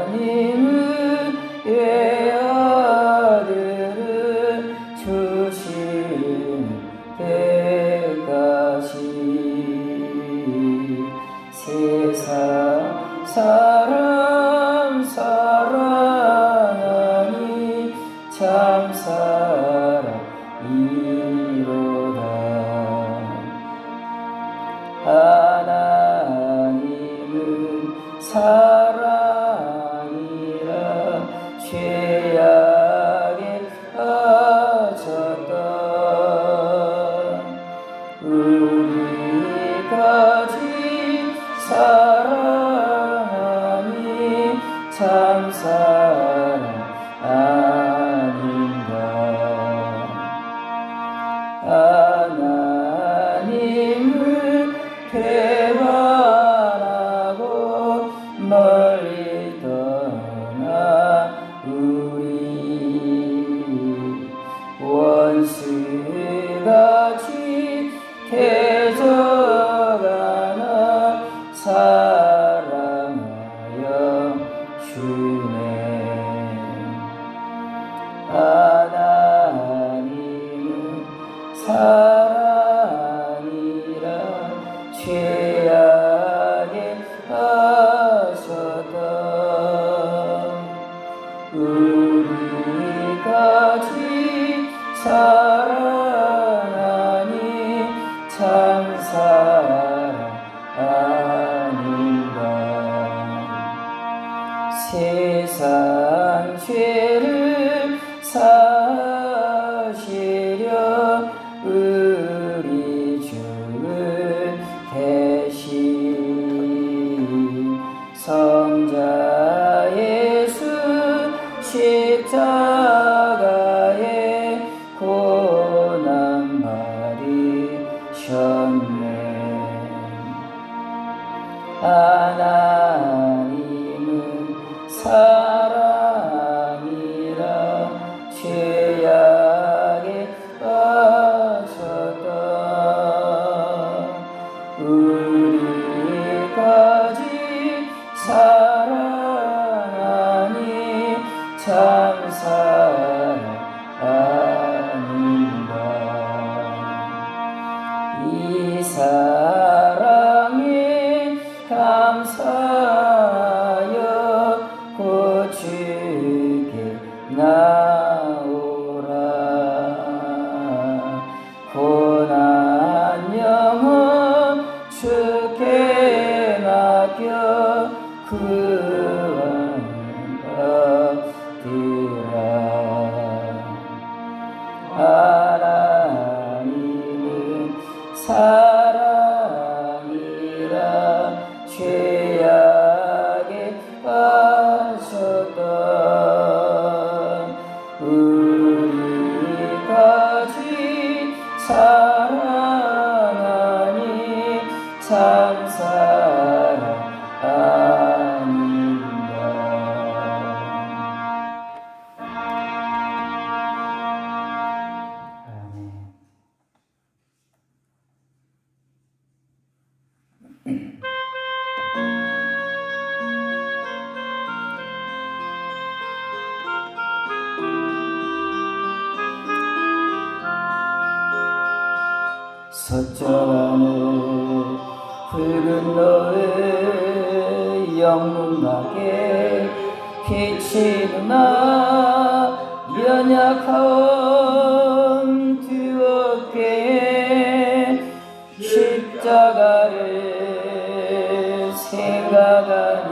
하나님은 외아들을 주시는 때까지 세상 사람 사랑하니 참 사랑이로다. 하나님은 사랑이라 죄악에 빠졌다. 우리까지 사랑하니 참 사랑 아닌가. 하나님을 배반하고 멀리 떠나 우리 원수같이 대적하나 사랑하여 주네. 하나님은 사랑이라 죄악에 빠졌다. 우리까지 사랑하니 참 사랑 아닌가. 세상 죄를 사시려 우리 주를 대신 성자 예수 십자가에 고난 받으셨네. 하나님은 사랑이라 죄악에 빠졌다. 우리까지 사랑하니 참 사랑 아닌가. 이 사랑에 감사하여 곧 주께 나오라. 고난 영혼 주께 맡겨 구원 받으라. 하나님은 사랑이라 죄악에 빠졌다. 우리까지 사랑하니 참 사랑 아닌가. 서쪽하늘 붉은 노을 영문하게 비치누나 연약하온 두 어깨에 십자가를 생각하니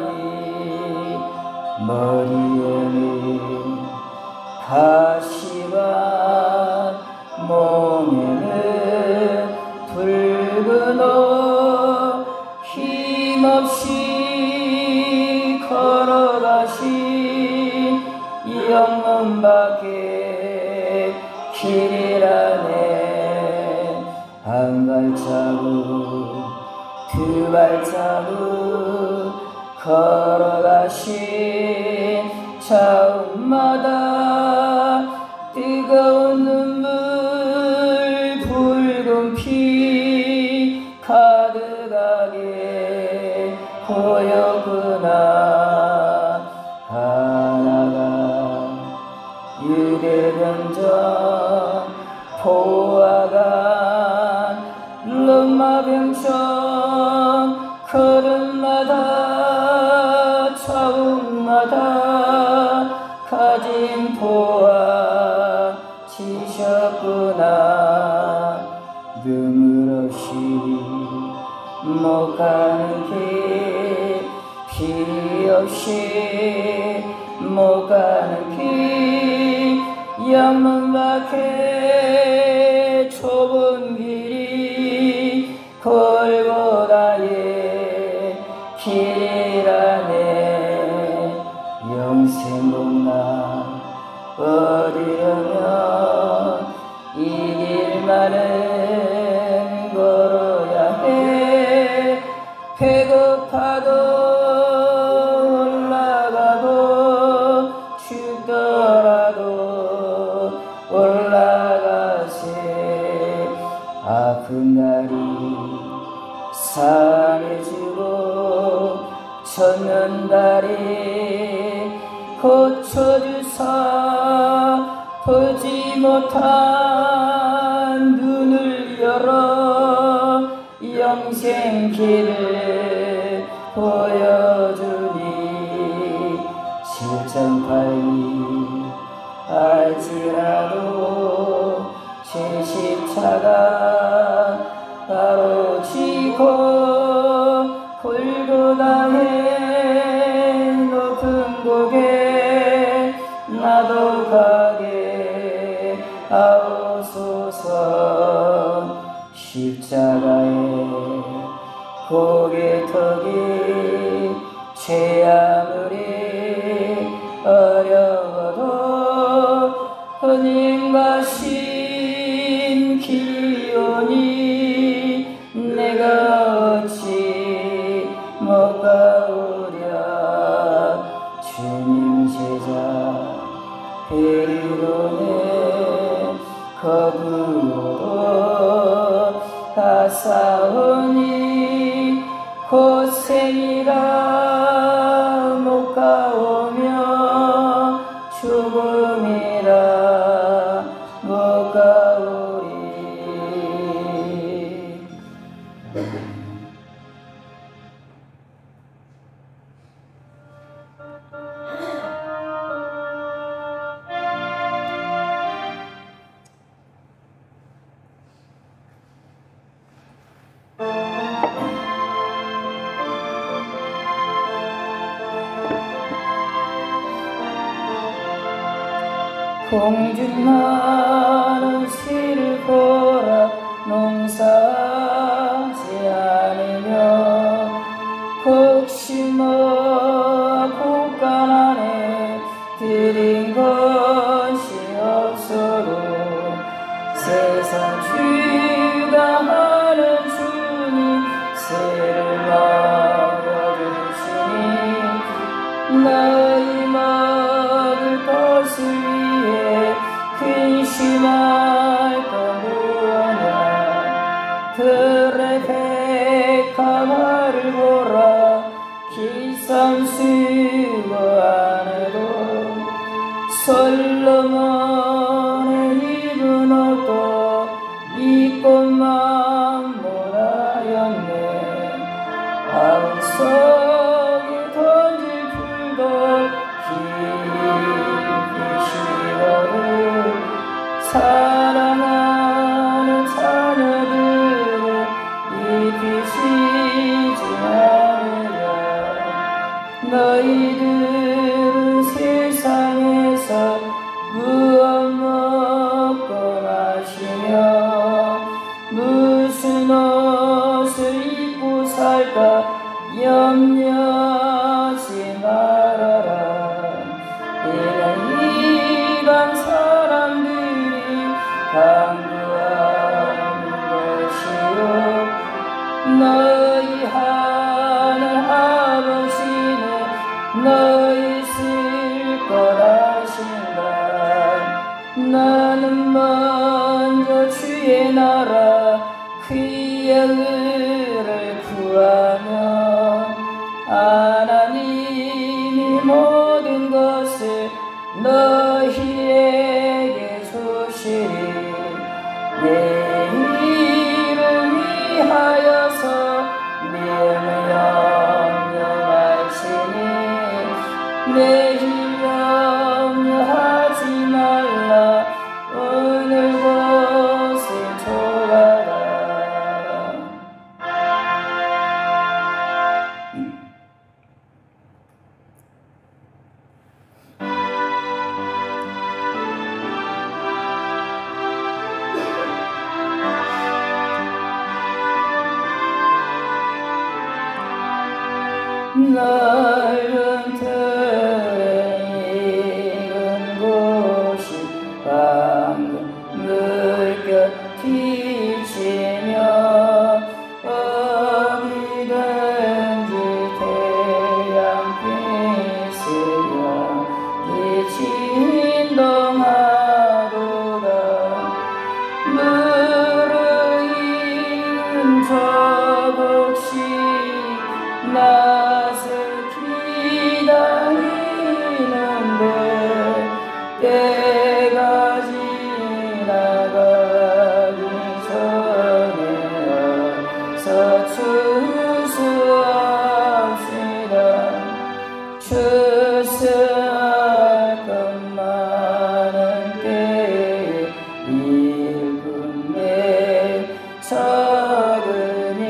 머리에는 가시와 몸에는 붉은 옷 힘없이 걸어가신 영문 밖에 길이라네. 한 발자국 두 발자국 걸어가신 차움마다 뜨거운 눈물 붉은 피 가득하게 보였구나. 년 전 보아간 롬마병천 걸음마다 차움마다 가진 보아 지셨구나. 눈물 없이 못 가는 길, 비 없이 못 가는 길, 영문 밖에 좁은 길이 골고다의 길이라네. 영생복나 얻으려면 이 길만은 걸어야 해. 배고파도 올라가고 춥더라도 올라가세. 아픈 날이 산해지고 젖는다리 고쳐주사. 보지 못한 눈을 열어 영생 길을 보여주니. 7.8리 알지라도 제 십자가 바로 지고 골고다의 높은 고개 나도 가게 하옵소서. 십자가에 고개 터기 죄 아무리 어려워도 주님 가신 길이오니 내가 어찌 못 가오랴. 주님 제자 데리고는 거부로 가사오니 고생이라 못 가오며 죽음이라 못 가오리. 공중만은 시를 보라 농사하지 않으며 곡심어 곡간 안에 들인 것이 없어도 세상 주관하는 주님 새를 먹여주시니. 너희 먹을 것을 위해 근심할 것 무엇냐. 들의 백합화를 보라 기산 수고 안 해도 솔로몬의 입은 옷도 이 꽃만 몰아였네. 아우 속에 던질 풀도 깊이 식어도 사랑하는 자녀들은 잎이 쉬지 않으랴. 너희들은 세상에서 무엇 먹고 마시며 무슨 옷을 입고 살까 염려하지 말아라. 이는 이방 사람들이 강구하는 것이요 너희 하늘 아버지는 너희 쓸 거라신다. 나는 먼저 주의 나라 그의 의를 구하며 하나님이 모든 것을 너희에게 넓은 ter에 익은 곳이 방금 물결 뒤치며 어디든지 태양빛이여 빛이 인동하도다. 무르익은 조금씩 낯을 기다리는데 때가 지나가기 전에 어서 추수합시다. 추수할 것 많은 때에 일꾼에 적으니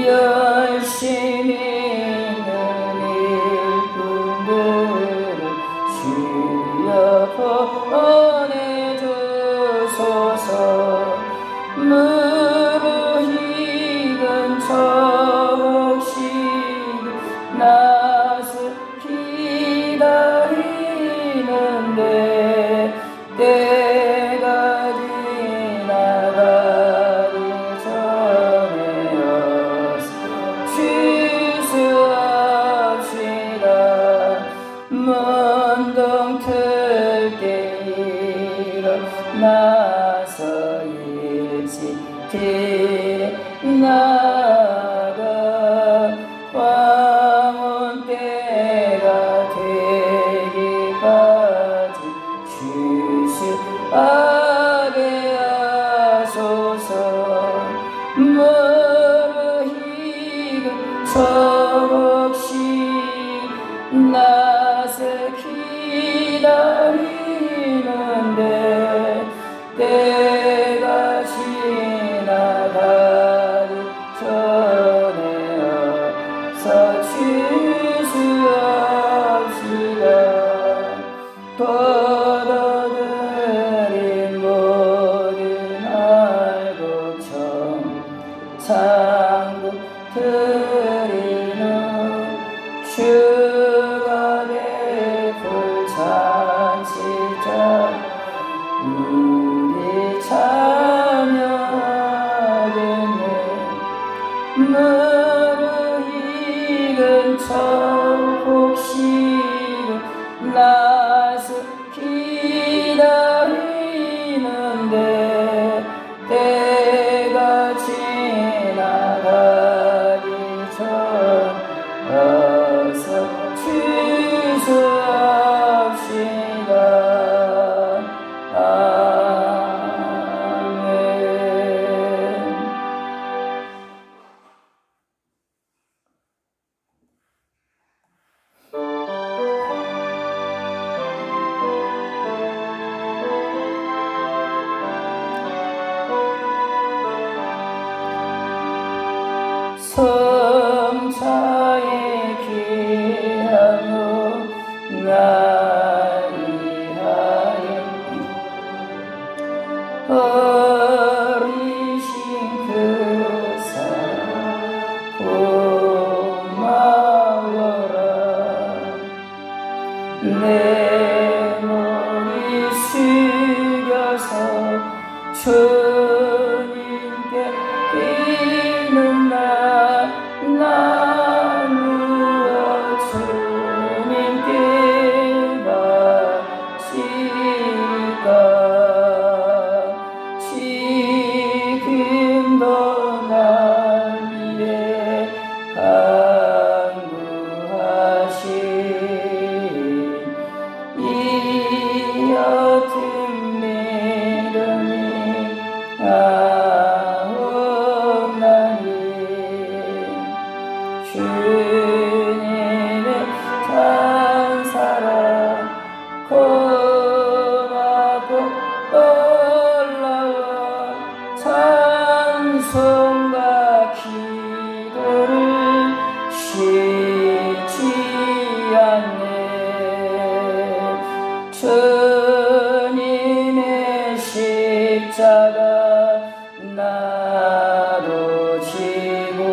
열심히 있는 일꾼들을 주여 보내주소서. 무르익은 조금씩 낯을 기다리는데 때가 지나가기 전에 어서 취수합시다. 먼동 틀게 일어나서 일찍 길에 나가 황혼 때가 되기까지 주시하게 하소서. 무르익은 조금씩 낯을 기다리는데 때가 지나가기 전에 어서 취수합시다. 걷어들인 모든 알곡청 장구 드리는 주가 베풀 잔치자 우리 참여하겠네. 무르익은 조금씩 낯을 기다리는데 때가 지나가기 전 어서 취수합시다. 아멘. 성차의 귀함으로 날 위하여 어리신 그 사랑 고마워라. 내 머리 숙여서 주님께 빌는 날 나누어 주님께 바칠까. 지금도 날 위해 간구하신 이 옅은 믿음이 아옵나니 주님의 찬사랑 고맙고 놀라운 찬송과 기도를 쉬지 않네. 주님의 십자가 나도 지고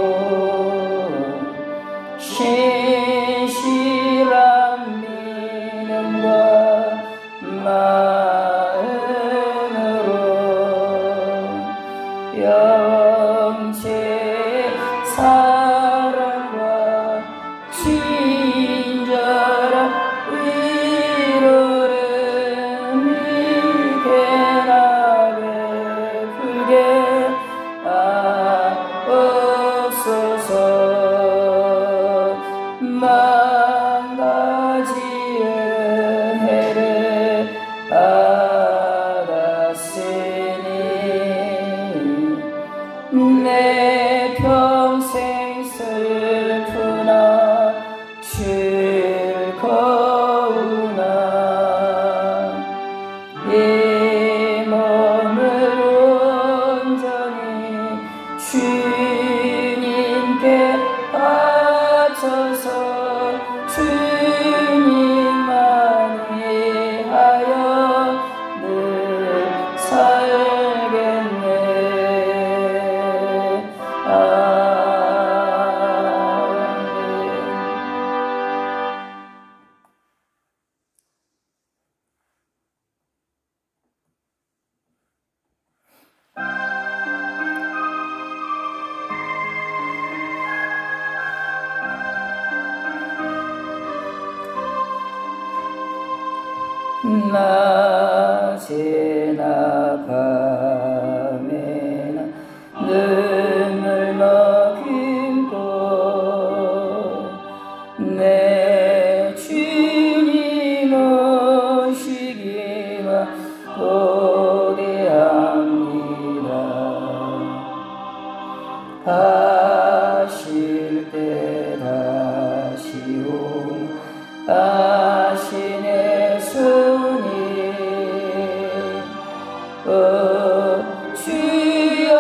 주님께 바쳐서 주님만이 하여 늘 살겠네. 낮에나 밤에나 눈물 머금고 내 주님 오시기만 고대합니다. 가실 때 다시 오시네 주님. 주여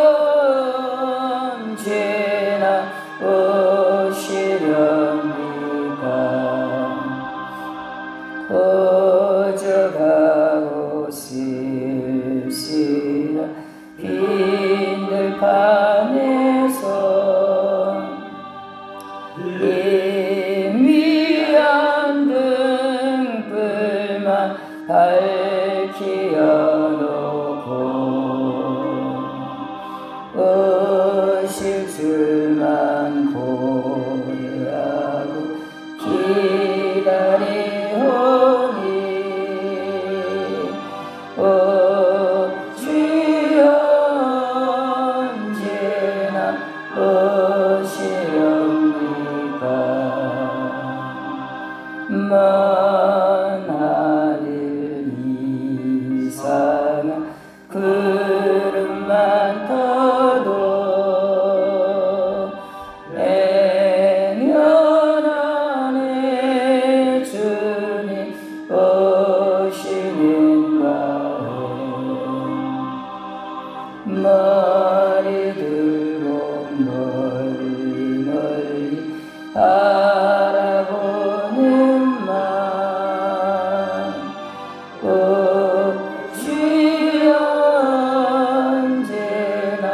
언제나 오시렵니까? 거저가고 쓸쓸한 빈들판에서 미안 등불만 밝히어 놓고 오실 줄만 고려하고 기다리오니 주여 언제나 오시렵니까? 먼 하늘 이상한 구름만 떠도 행여나 내 주님 오시는 바에 머리 들고 멀리 바라보는 맘 주여 언제나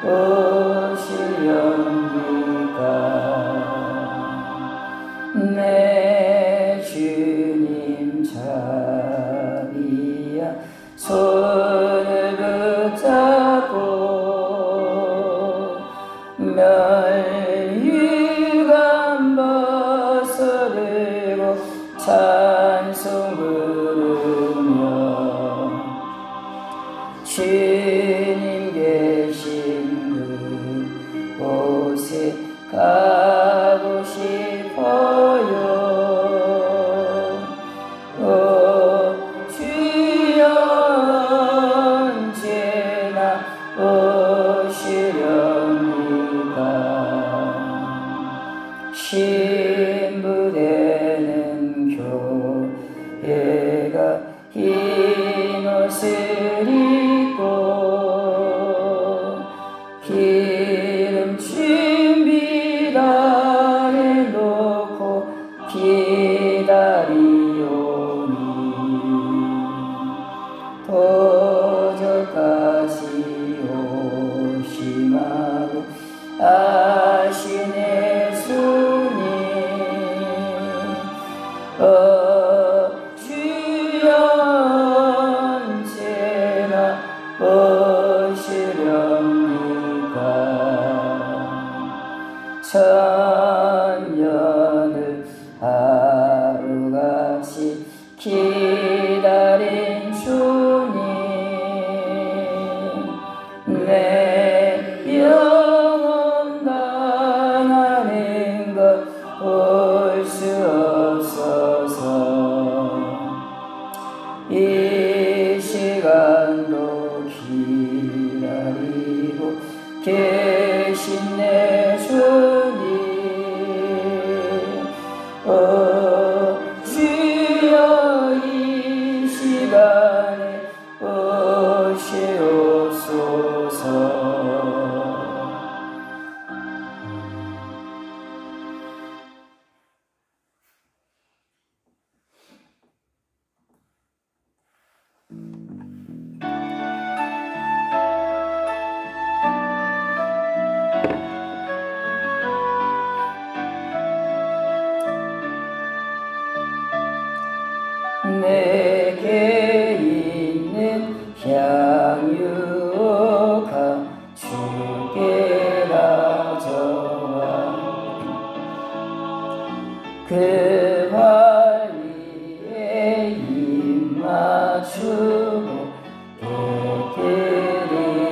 오시렵니까? 내 주님 자비야 손을 붙잡고 멸류관 벗어들고 찬송 부르며 주님 계신 그곳에 가고 싶어요. 주여 언제나 오시렵니까? 신부되는 교회가 흰 옷을 입고 기름 준비 다 해놓고 기다리오니 도저까지 오심하고 아시네 주님. 주여 언제나 오시렵니까? 천년을 하루같이 기다린 주님. 내 영혼 당하는 것 볼 수 없어서 이 시간도 기다리고 계신 내 주님. 그 발 위에 입 맞추고 드립니다.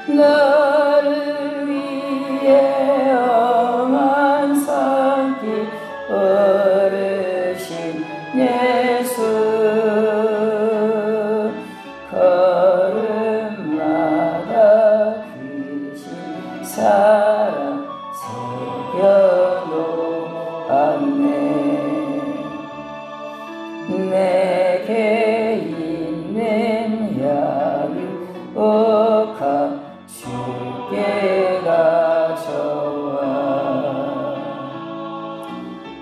나를 위해 험한 산길 걸으신 예수, 걸음마다 크신 사랑 새겨놓았네. 내게 있는 야유옥하 주께 가져와.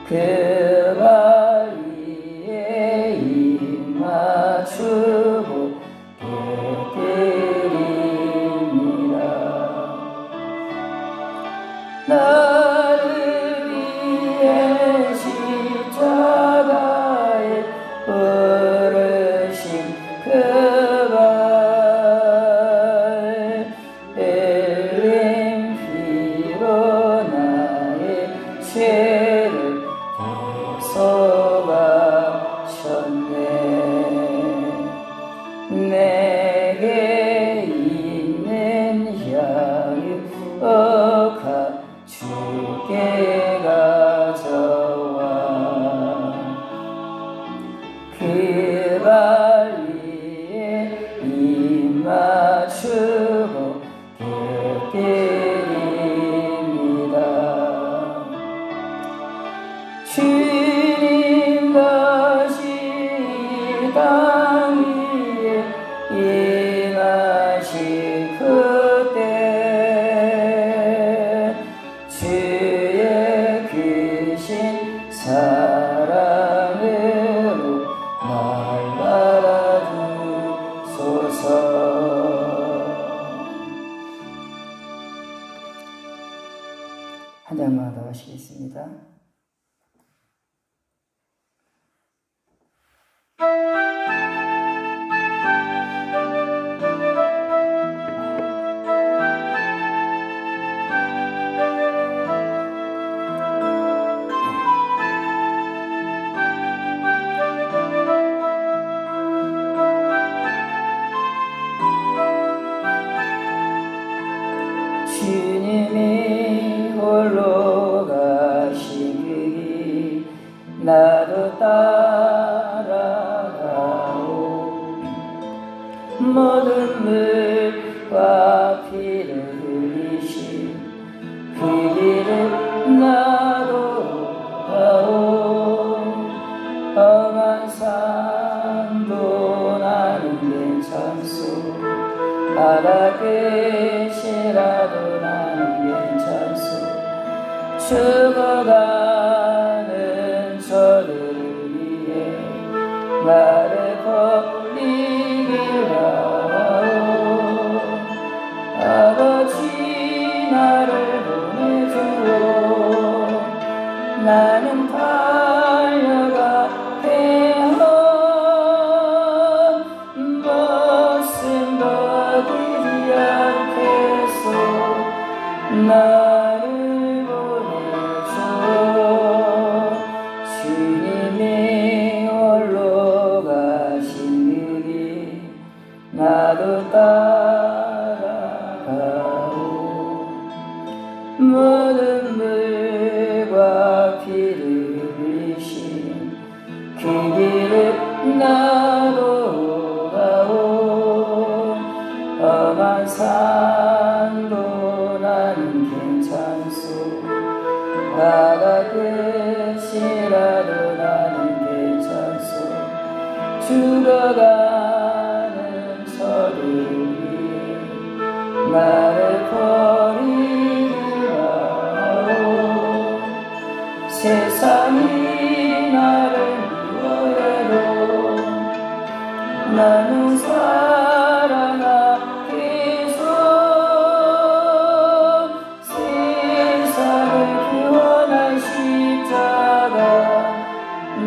그 발 위에 입 맞추고 드립니다. 나를 위해 십자가에 오르신 그 발, 흘린 피로 나의 죄를 대속하셨네. 내게 있는 야유옥하 주께 가져와. 그 발 위에 입 맞추고 드립니다. 주님 다시 땅 위에 임하실 그때 주의 크신 사랑으로 날 받아주소서. 한 장만 더 하시겠습니다. 주님이 홀로 가신 그 길 나도 따라가오. 모든 물과 피를 흘리신 그 길을 나도 가오. 험한 산도 나는 괜찮소. 바다 끝이라도 나는 괜찮소. 죽어가는 저들을 위해 나를 버리길 바라오. 아버지 나를 보내주오. 나는 달려가게요. 벗음받지 않겠소. 나를 보내줘. 주님이 홀로 가신 그 길 나도 따라가오. 모든 물과 피를 흘리신 그 길을 나도 가오. 험한 산도 나는 괜찮소. 바다 끝이라도 나는 괜찮소. 죽어가는 저들 위해 나를 버리지 마오. 세상이 나를 미워해도 나는 사랑하겠소. 세상을 구원한 십자가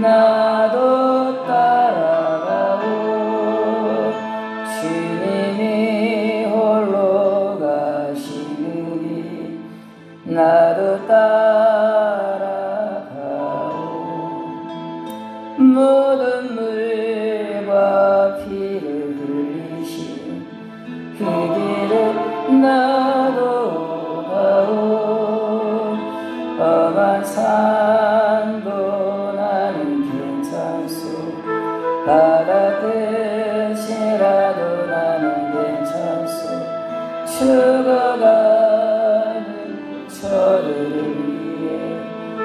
나도 따라가오. 주님이 홀로 가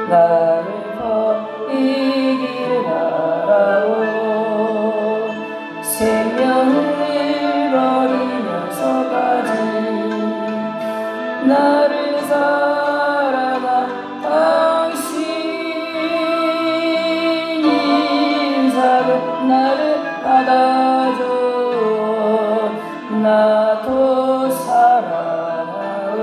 나를 버리길 바라오. 생명을 버리면서까지 나를 사랑한 당신이 작은 나를 받아줘. 나도 사랑하오.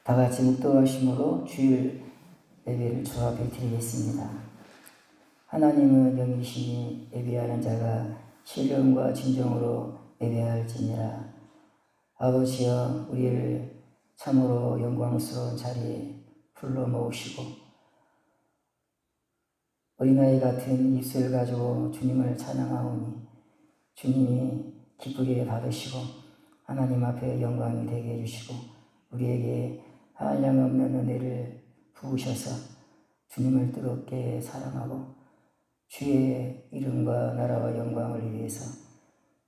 다같이 묵도하심으로 주일 예배를 주 앞에 드리겠습니다. 하나님은 영이시니 예배하는 자가 신령과 진정으로 예배할지니라. 아버지여, 우리를 참으로 영광스러운 자리에 불러 모으시고 어린아이 같은 입술을 가지고 주님을 찬양하오니 주님이 기쁘게 받으시고 하나님 앞에 영광이 되게 해주시고 우리에게 한량없는 은혜를 부으셔서 주님을 뜨겁게 사랑하고 주의 이름과 나라와 영광을 위해서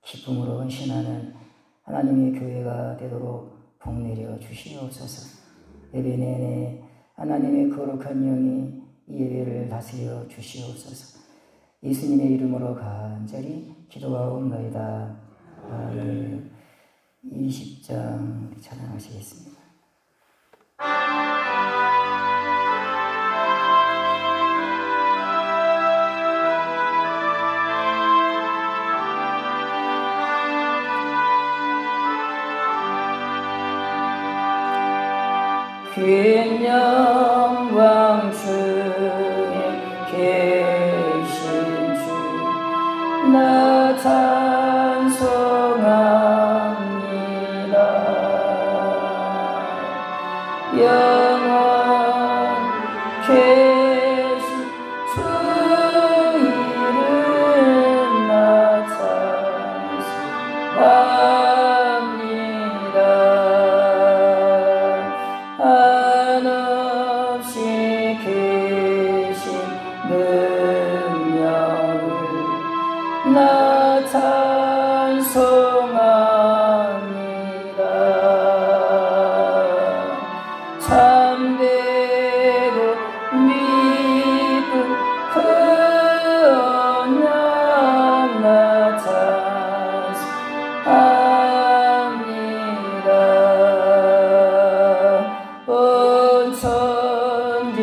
기쁨으로 헌신하는 하나님의 교회가 되도록 복내려 주시옵소서. 예배 내내 하나님의 거룩한 영이 이 예배를 다스려 주시옵소서. 예수님의 이름으로 간절히 기도하옵나이다. 아멘. 20장 찬양하시겠습니다. 큰 영광 중에 계신 주 나 찬송합니다. 영원 계신 주 이름 나 찬송합니다. 한없이 크신 능력을 나 찬송합니다. 참되고 믿음 그 언약 나 찬송합니다. 온 천지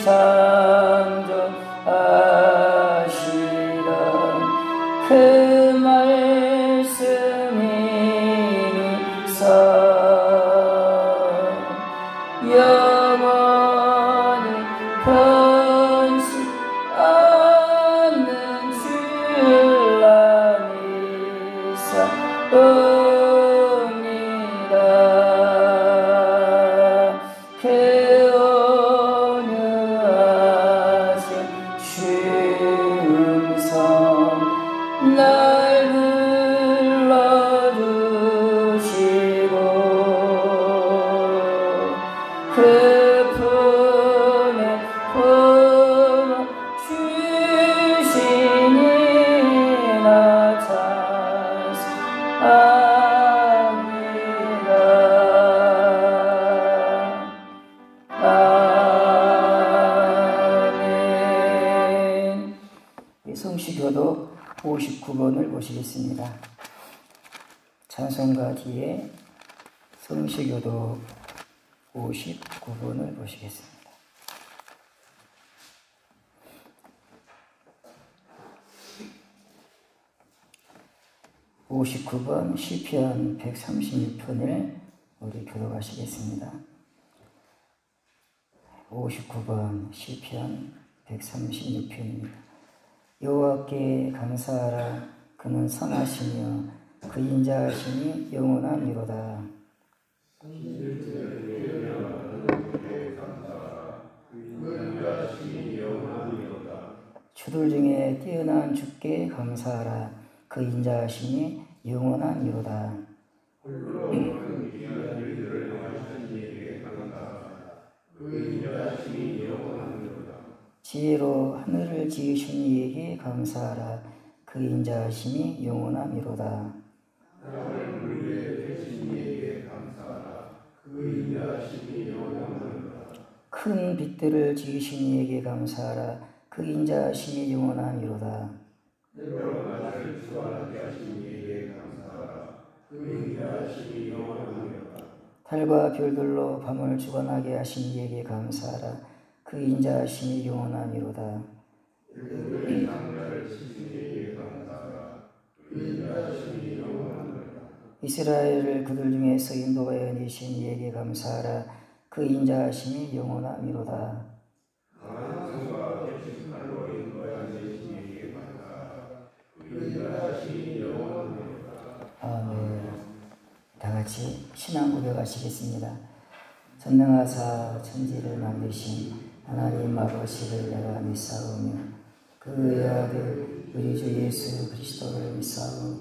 창조하시던 그 말씀이 있어 영원히 변치 않는 줄 믿사옵니다. 그 온유하신 주음성 날 불러주시고 그 품에 품어주시니 나 찬송합니다. 아멘. 성시교독 59번을 보시겠습니다. 찬송가 뒤에 성시교독 59번을 보시겠습니다. (59번) 시편 136편을 우리 교독하시겠습니다. 59번 시편 136편입니다. 여호와께 감사하라. 그는 선하시며 그 인자하심이 영원하니로다. 주들 중에 뛰어난 주께 감사하라. 그 인자하심이 영원하니로다. 지혜로 하늘을 지으신 이에게 감사하라. 그 인자하심이 영원하니로다. 나를 위해 주신 이에게 감사하라. 그 인자하심이 영원하노라. 큰 빛들을 지으신 이에게 감사하라. 그 인자하심이 영원하니로다. 때로 나를 수월하게 하신 이에게 감사하라. 그 인자하심이 영원하노라. 달과 별들로 밤을 주관하게 하신 이에게 감사하라. 그 인자하심이 영원하니로다. 그들의 장래를 지신 이에게 감사하라. 그 인자하심이 영원하노라. 이스라엘을 그들 중에서 인도하여 내신 이에게 감사하라. 그 인자하심이 영원하니로다. 강한 손과 펴신 팔로 인도하여 내신 이에게 감사하라. 그 인자하심이 영원하노라. 아멘. 다 같이 신앙 고백하시겠습니다. 전능하사 천지를 만드신 하나님 아버지를 내가 믿사오며 그의 아들 우리 주 예수 그리스도를 믿사오며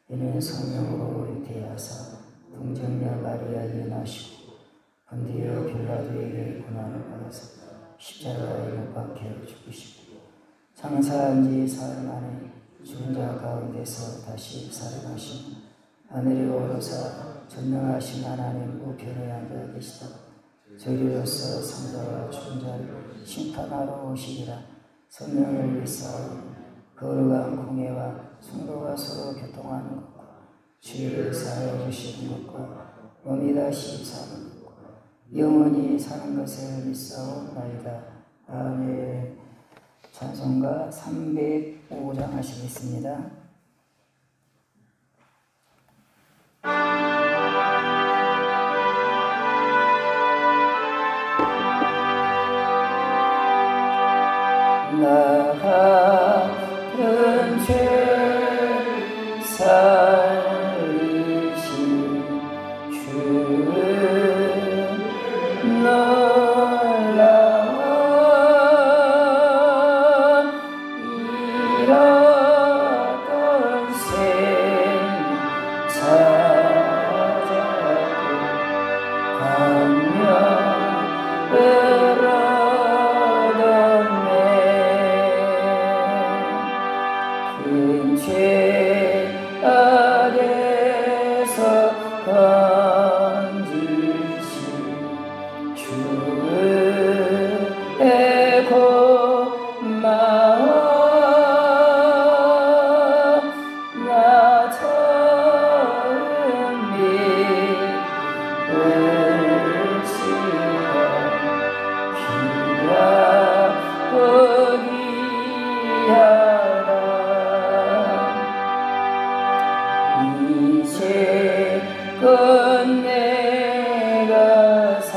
이는 성령으로 잉태하사 동정녀 마리아에게 나시고 본디오 빌라도에게 고난을 받아서 십자가에 못 박혀 죽으시고 장사한 지 사흘 만에 죽은 자 가운데서 다시 살아나시며 하늘에 오르사 전능하신 하나님 우편에 앉아 계시다. 저희로서 산자와 죽은 자를 심판하러 오시리라. 성령을 믿사오며 거룩한 공예와 성도가 서로 교통하는 것과 죄를 사하여 주시는 것과 몸이 다시 사는 것과 영원히 사는 것을 믿사옵나이다. 아멘. 찬송가 305장 하시겠습니다. 나 같은 죄 살리신 주는 놀라운 잃었던 생 찾았고 광명을 죄 아래서 건지신 주의 고마워 나 처음 믿을 시간 귀하고 귀하다. 이제껏 내가 산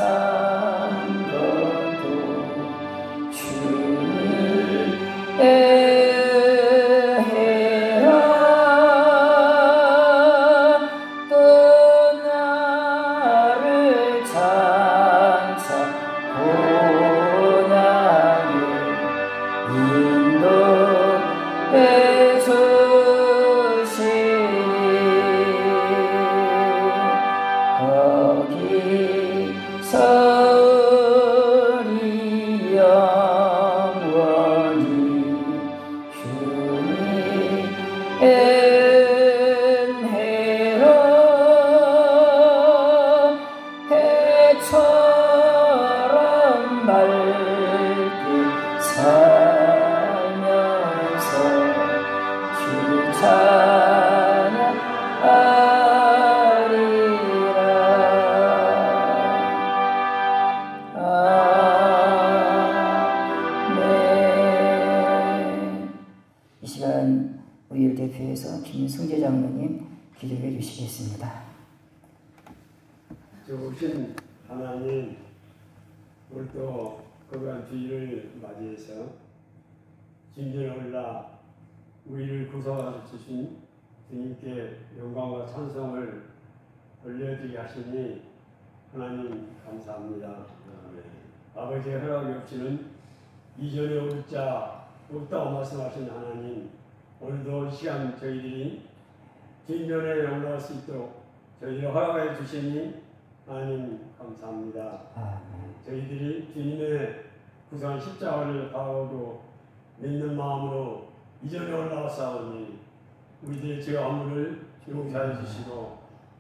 것도 주님의 은혜라. 또 나를 장차 본향에 인도해 주시니 거기서 우리 영원히 주님의 은혜로 해처럼 밝게 살면서 주 찬양하리라. 아멘. 이 시간 우리를 대표해서 김승재 장로님 기도해 주시겠습니다. 좋으신 하나님, 오늘도 거룩한 주일을 맞이해서 진전에 올라 우리를 구속하여 주신 주님께 영광과 찬송을 올려드리게 하시니 하나님 감사합니다. 아버지의 허락이 없이는 이전에 올 자 없다고 말씀하신 하나님, 오늘도 이 시간 저희들이 진전에 올라갈 수 있도록 저희를 허락해 주시니 하나님 감사합니다. 저희들이 주님의 구속한 십자가를 바라보고 믿는 마음으로 이전에 올라왔사오니 우리들의 죄 허물을 용서해 주시고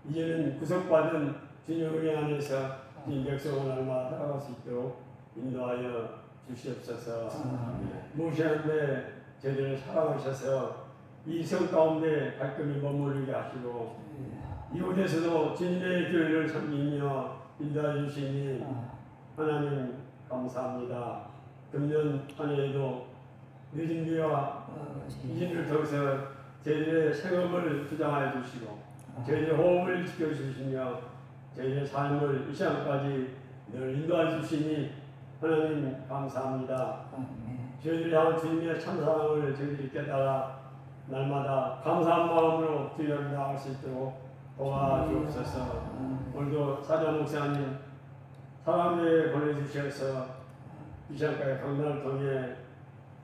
이제는 구속받은 주님의 은혜 안에서 주님 백성을 날마다 따라갈 수 있도록 인도하여 주시옵소서. 무시한데 저희를 사랑하셔서 이 성 가운데 발걸음이 머무르게 하시고 이곳에서도 주님의 교회를 섬기며 인도해 주시니 하나님 감사합니다. 금년 한 해에도 늦은 비와 이진을 통해서 저희의 생업을 주장하여 주시고 저희의 호흡을 지켜주시며 저희의 삶을 이 시간까지 늘 인도해 주시니 하나님 감사합니다. 저희들이 향한 주님의 참사랑을 저희들이 깨달아 날마다 감사한 마음으로 주님을 나아갈 수 있도록 도와주옵소서. 오늘도 사자 목사님 사랑에 보내주셔서 이 시간까지 강단을 통해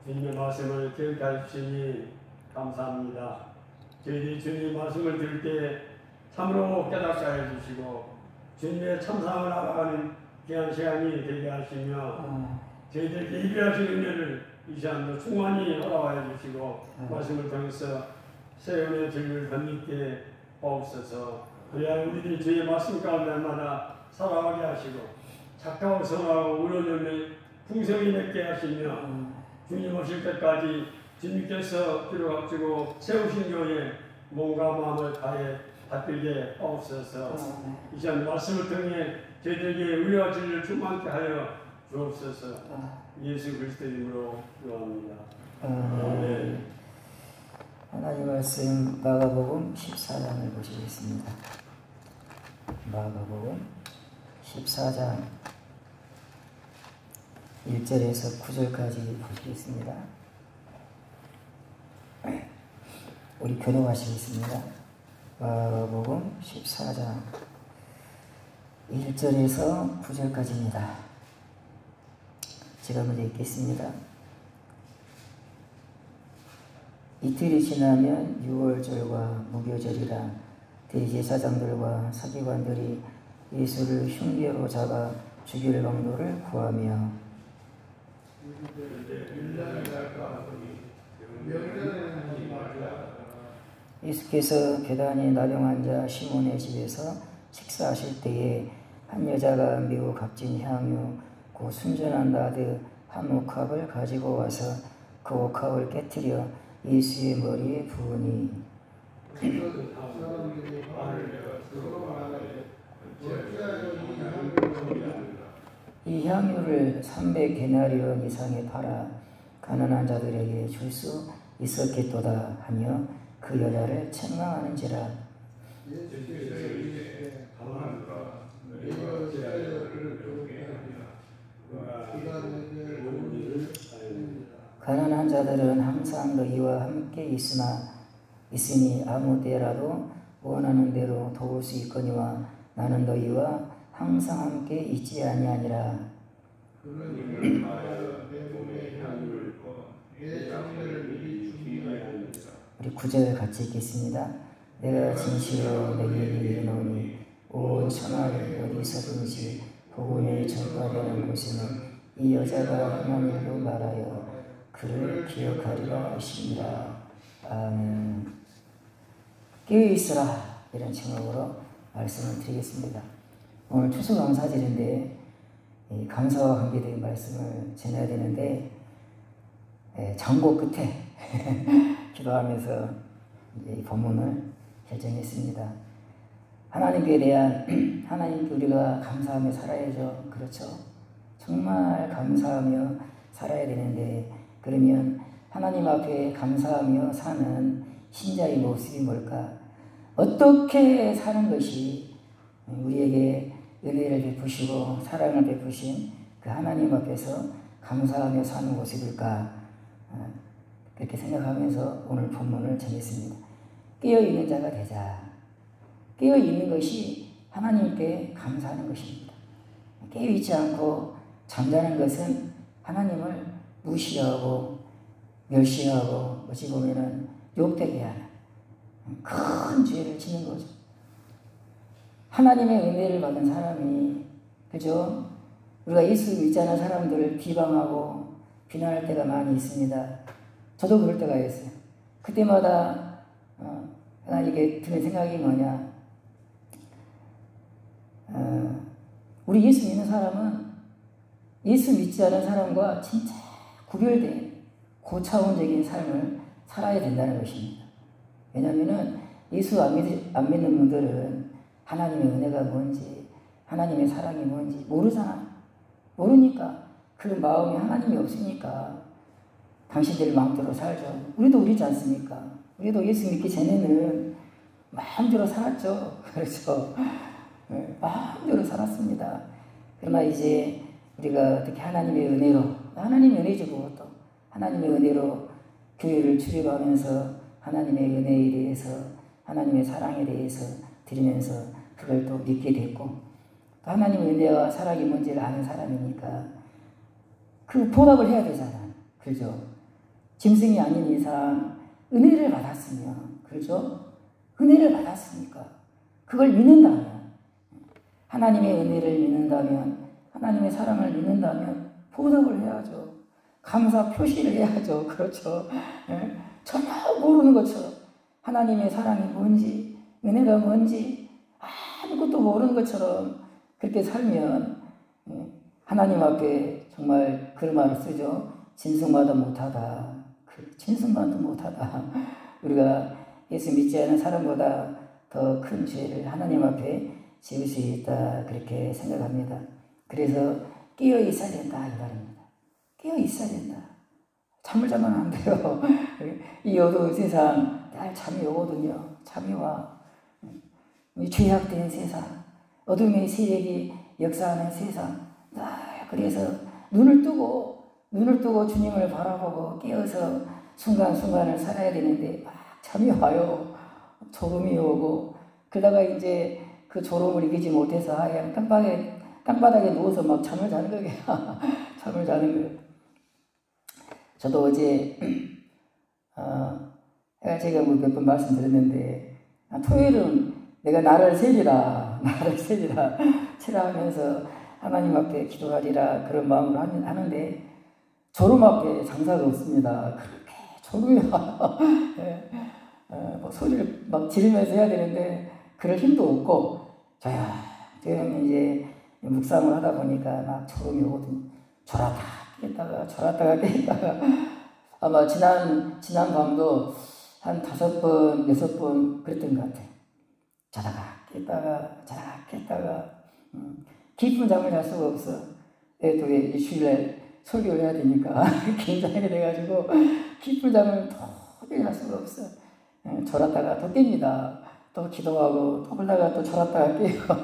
주님의 말씀을 기억해 주시니 감사합니다. 저희들이 주님의 말씀을 들을 때 참으로 깨닫게 하여 주시고 주님의 참사랑을 알아가는 귀한 시간이 되게 하시며 저희들에게 예비하신 은혜를 이 시간도 충만히 허락하여 주시고 말씀을 통해서 세운의 진리를 덧입게 하옵소서. 그래야 우리들이 주의 말씀 가운데 날마다 살아가게 하시고 착하고 선하고 우러는 풍성이 맺게 하시며 주님 오실 때까지 주님께서 기록합시고 세우신 교회 몸과 마음을 다해 받들게 하옵소서. 이 시간 말씀을 통해 저희들에게 의와 진리를 충만케 하여 주옵소서. 예수 그리스도 이름으로 기도합니다. 하나님 말씀 마가복음 14장을 보시겠습니다. 마가복음 14장 1절에서 9절까지 보시겠습니다. 우리 교독하시겠습니다. 마가복음 14장 1절에서 9절까지입니다. 제가 먼저 읽겠습니다. 이틀이 지나면 유월절과 무교절이라 대제사장들과 서기관들이 예수를 흉계로 잡아 죽일 방도를 구하며 예수께서 괴단에 나병한 자 시몬의 집에서 식사하실 때에 한 여자가 매우 값진 향유 곧 순전한 나드 한 옥합을 가지고 와서 그 옥합을 깨뜨려 예수의 머리에 부으니 이 향유를 300데나리온 이상에 팔아 가난한 자들에게 줄 수 있었겠도다 하며 그 여자를 책망하는지라. 가난한 자들은 항상 너희와 함께 있으니 아무 때라도 원하는 대로 도울 수 있거니와 나는 너희와 항상 함께 있지 아니하니라. 우리 9절 같이 읽겠습니다. 내가 진실로 너희에게 이르노니 온 천하에 어디서든지 복음이 전파되는 곳에는 이 여자가 행한 일로 말하여 그를 기억하리라 하시니라. 아멘. 깨어있으라 이런 제목으로 말씀을 드리겠습니다. 오늘 추수감사절인데 감사와 관계된 말씀을 전해야 되는데 장고 끝에 기도하면서 이 본문을 결정했습니다. 하나님께 대한 하나님께 우리가 감사하며 살아야죠. 그렇죠? 정말 감사하며 살아야 되는데 그러면 하나님 앞에 감사하며 사는 신자의 모습이 뭘까? 어떻게 사는 것이 우리에게 은혜를 베푸시고 사랑을 베푸신 그 하나님 앞에서 감사하며 사는 모습일까? 그렇게 생각하면서 오늘 본문을 정했습니다. 깨어있는 자가 되자. 깨어있는 것이 하나님께 감사하는 것입니다. 깨어있지 않고 잠자는 것은 하나님을 무시하고 멸시하고 어찌 보면은 욕되게 하는 큰 죄를 지는 거죠. 하나님의 은혜를 받은 사람이, 그죠? 우리가 예수 믿지 않은 사람들을 비방하고 비난할 때가 많이 있습니다. 저도 그럴 때가 있어요. 그때마다 난 이게 드는 생각이 뭐냐. 우리 예수 믿는 사람은 예수 믿지 않은 사람과 진짜 구별된 고차원적인 삶을 살아야 된다는 것입니다. 왜냐하면 예수 안 믿는 분들은 하나님의 은혜가 뭔지, 하나님의 사랑이 뭔지 모르잖아. 모르니까, 그 마음이 하나님이 없으니까 당신들 마음대로 살죠. 우리도 우리지 않습니까? 우리도 예수 믿기 전에는 마음대로 살았죠. 그렇죠. 마음대로 살았습니다. 그러나 이제 우리가 어떻게 하나님의 은혜로, 하나님의 은혜죠, 그것도. 하나님의 은혜로 교회를 출입하면서 하나님의 은혜에 대해서, 하나님의 사랑에 대해서 들으면서 그걸 또 믿게 됐고, 또 하나님의 은혜와 사랑이 뭔지를 아는 사람이니까 그 보답을 해야 되잖아요. 그죠? 짐승이 아닌 이상 은혜를 받았으면, 그죠? 은혜를 받았으니까 그걸 믿는다면, 하나님의 은혜를 믿는다면, 하나님의 사랑을 믿는다면 보답을 해야죠. 감사 표시를 해야죠. 그렇죠? 예? 전혀 모르는 것처럼 하나님의 사랑이 뭔지, 은혜가 뭔지 아무것도 모르는 것처럼 그렇게 살면 하나님 앞에 정말 그런 말을 쓰죠. 진승마다 못하다. 진승마다 못하다. 우리가 예수 믿지 않은 사람보다 더 큰 죄를 하나님 앞에 지을 수 있다. 그렇게 생각합니다. 그래서 깨어 있어야 된다 이 말입니다. 깨어 있어야 된다. 잠을 자면 안 돼요. 이 어두운 세상 날 잠이 오거든요. 잠이 와. 이 죄악된 세상, 어둠의 세력이 역사하는 세상. 그래서 눈을 뜨고 주님을 바라보고 깨어서 순간순간을 살아야 되는데 막 잠이 와요. 졸음이 오고, 그러다가 이제 그 졸음을 이기지 못해서 하얀 땅바닥에 누워서 막 잠을 자는 거예요. 잠을 자는 거예요. 저도 어제 제가 몇 번 말씀드렸는데, 토요일은 내가 나를 세리라 치라 하면서 하나님 앞에 기도하리라 그런 마음으로 하는데, 졸음 앞에 장사가 없습니다. 그렇게 졸음이 와요. 뭐 소리를 막 지르면서 해야 되는데 그럴 힘도 없고, 저는 이제 묵상을 하다 보니까 막 졸음이 오거든요. 졸았다가 깼다가 아마 지난 밤도 한 5번, 6번 그랬던 것 같아요. 자다가 깼다가 깊은 잠을 잘 수가 없어. 또 주일날 설교를 해야 되니까 긴장이 돼가지고 깊은 잠을 도저히 잘 수가 없어. 졸았다가 또 깹니다. 또 기도하고 또 그러다가 또 졸았다가 깨고.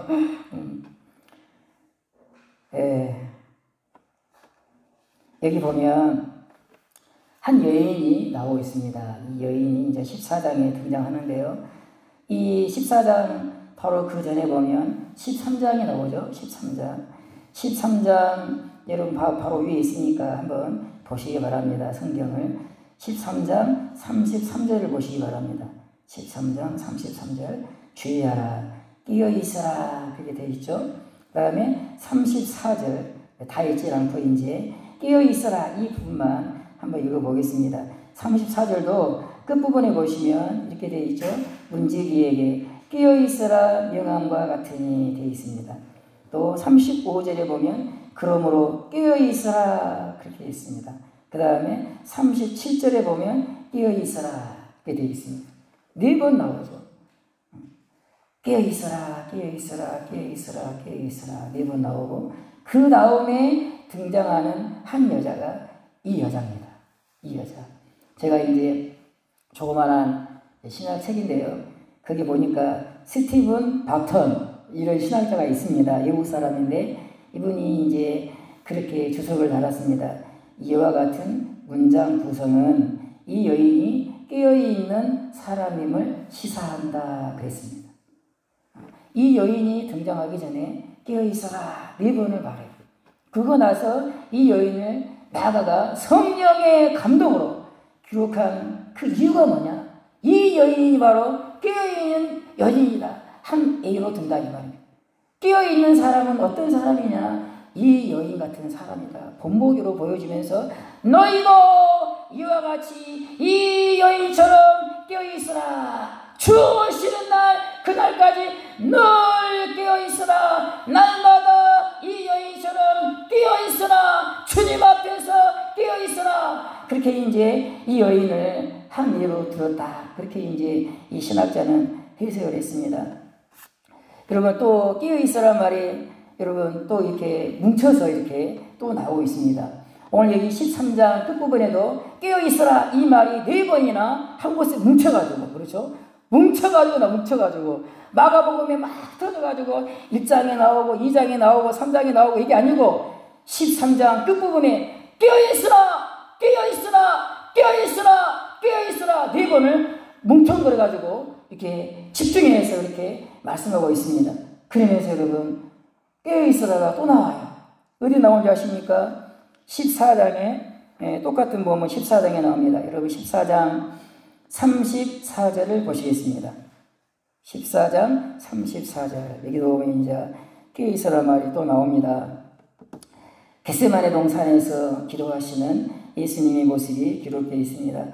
여기 보면 한 여인이 나오고 있습니다. 이 여인이 이제 14장에 등장하는데요. 이 14장 바로 그 전에 보면 13장이 나오죠. 13장 여러분 바로 위에 있으니까 한번 보시기 바랍니다. 성경을 13장 33절을 보시기 바랍니다. 13장 33절 주의하라 깨어 있어라 그렇게 되어 있죠. 그 다음에 34절 다 읽지 않고 이제 깨어 있어라 이 부분만 한번 읽어보겠습니다. 34절도 끝부분에 보시면 이렇게 되어 있죠. 문지기에게 깨어 있어라 명함과 같으니 되어 있습니다. 또 35절에 보면 그러므로 깨어 있어라 그렇게 되어 있습니다. 그 다음에 37절에 보면 깨어 있어라 이렇게 되어 있습니다. 4번 나오죠. 깨어 있어라, 깨어 있어라, 깨어 있어라, 깨어 있어라 4번 나오고, 그 다음에 등장하는 한 여자가 이 여자입니다. 이 여자. 제가 이제 조그만한 신학책인데요. 거기 보니까 스티븐 바턴 이런 신학자가 있습니다. 영국 사람인데 이분이 이제 그렇게 주석을 달았습니다. 이와 같은 문장 구성은 이 여인이 깨어있는 사람임을 시사한다 그랬습니다. 이 여인이 등장하기 전에 깨어있어라 4번을 말해요. 그러고 나서 이 여인을 마가가 성령의 감동으로 기록한 그 이유가 뭐냐? 이 여인이 바로 깨어있는 여인이다. 한 A로 든다 이 말입니다. 깨어있는 사람은 어떤 사람이냐? 이 여인 같은 사람이다. 본보기로 보여주면서 너희도 이와 같이 이 여인처럼 깨어있으라. 주 그날까지 늘 깨어있으라. 날마다 이 여인처럼 깨어있으라. 주님 앞에서 깨어있으라. 그렇게 이제 이 여인을 한 예로 들었다. 그렇게 이제 이 신학자는 해석을 했습니다. 여러분, 또 깨어있으란 말이 여러분 또 이렇게 뭉쳐서 이렇게 또 나오고 있습니다. 오늘 여기 13장 끝부분에도 깨어있으라 이 말이 4번이나 한 곳에 뭉쳐가지고, 그렇죠? 뭉쳐가지고 마가복음에 막 터져가지고 1장에 나오고 2장에 나오고 3장에 나오고 이게 아니고 13장 끝부분에 깨어있으라 4번을 뭉텅거려가지고 이렇게 집중해서 이렇게 말씀하고 있습니다. 그러면서 여러분 깨어있으라가 또 나와요. 어디 나온지 아십니까? 14장에 똑같은 부분 14장에 나옵니다. 여러분 14장 34절을 보시겠습니다. 14장 34절 여기도 보면 이제 깨어있으라 말이 또 나옵니다. 겟세마네 동산에서 기도하시는 예수님의 모습이 기록되어 있습니다.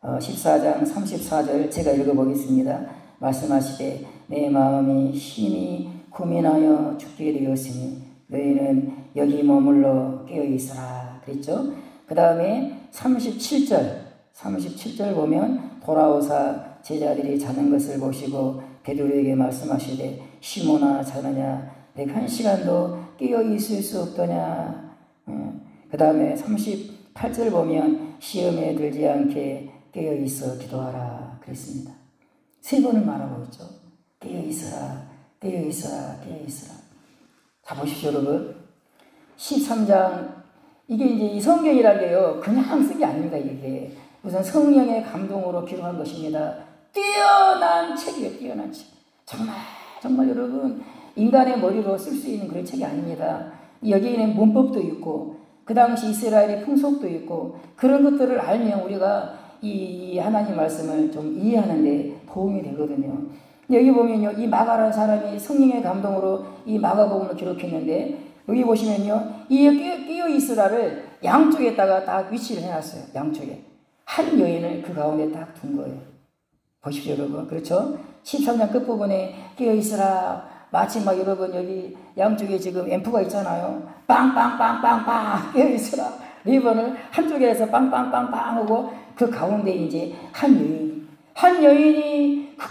14장 34절 제가 읽어보겠습니다. 말씀하시되 내 마음이 심히 고민하여 죽게 되었으니 너희는 여기 머물러 깨어있으라 그랬죠. 그 다음에 37절 보면 돌아오사 제자들이 자는 것을 보시고 베드로에게 말씀하시되 시몬아 자느냐 내가 1시간도 깨어있을 수 없더냐. 그 다음에 38절 보면 시험에 들지 않게 깨어있어 기도하라 그랬습니다. 3번을 말하고 있죠. 깨어있으라. 자 보십시오 여러분. 13장 이게 이제 이 성경이라는 게요 그냥 쓴 게 아닙니다. 이게 우선 성령의 감동으로 기록한 것입니다. 뛰어난 책이에요. 뛰어난 책. 정말 여러분 인간의 머리로 쓸 수 있는 그런 책이 아닙니다. 여기에는 문법도 있고 그 당시 이스라엘의 풍속도 있고 그런 것들을 알면 우리가 이 하나님 말씀을 좀 이해하는데 도움이 되거든요. 여기 보면요 이 마가라는 사람이 성령의 감동으로 이 마가복음을 기록했는데 여기 보시면요 이 깨어있으라를 양쪽에다가 딱 위치를 해놨어요. 양쪽에 한 여인을 그 가운데 딱 둔 거예요. 보십시오 여러분. 그렇죠? 13장 끝부분에 깨어있으라 마치 막 여러분 여기 양쪽에 지금 앰프가 있잖아요. 빵빵빵빵빵 깨어있으라 4번을 한쪽에서 빵빵빵빵 하고 그 가운데 이제 한 여인이 그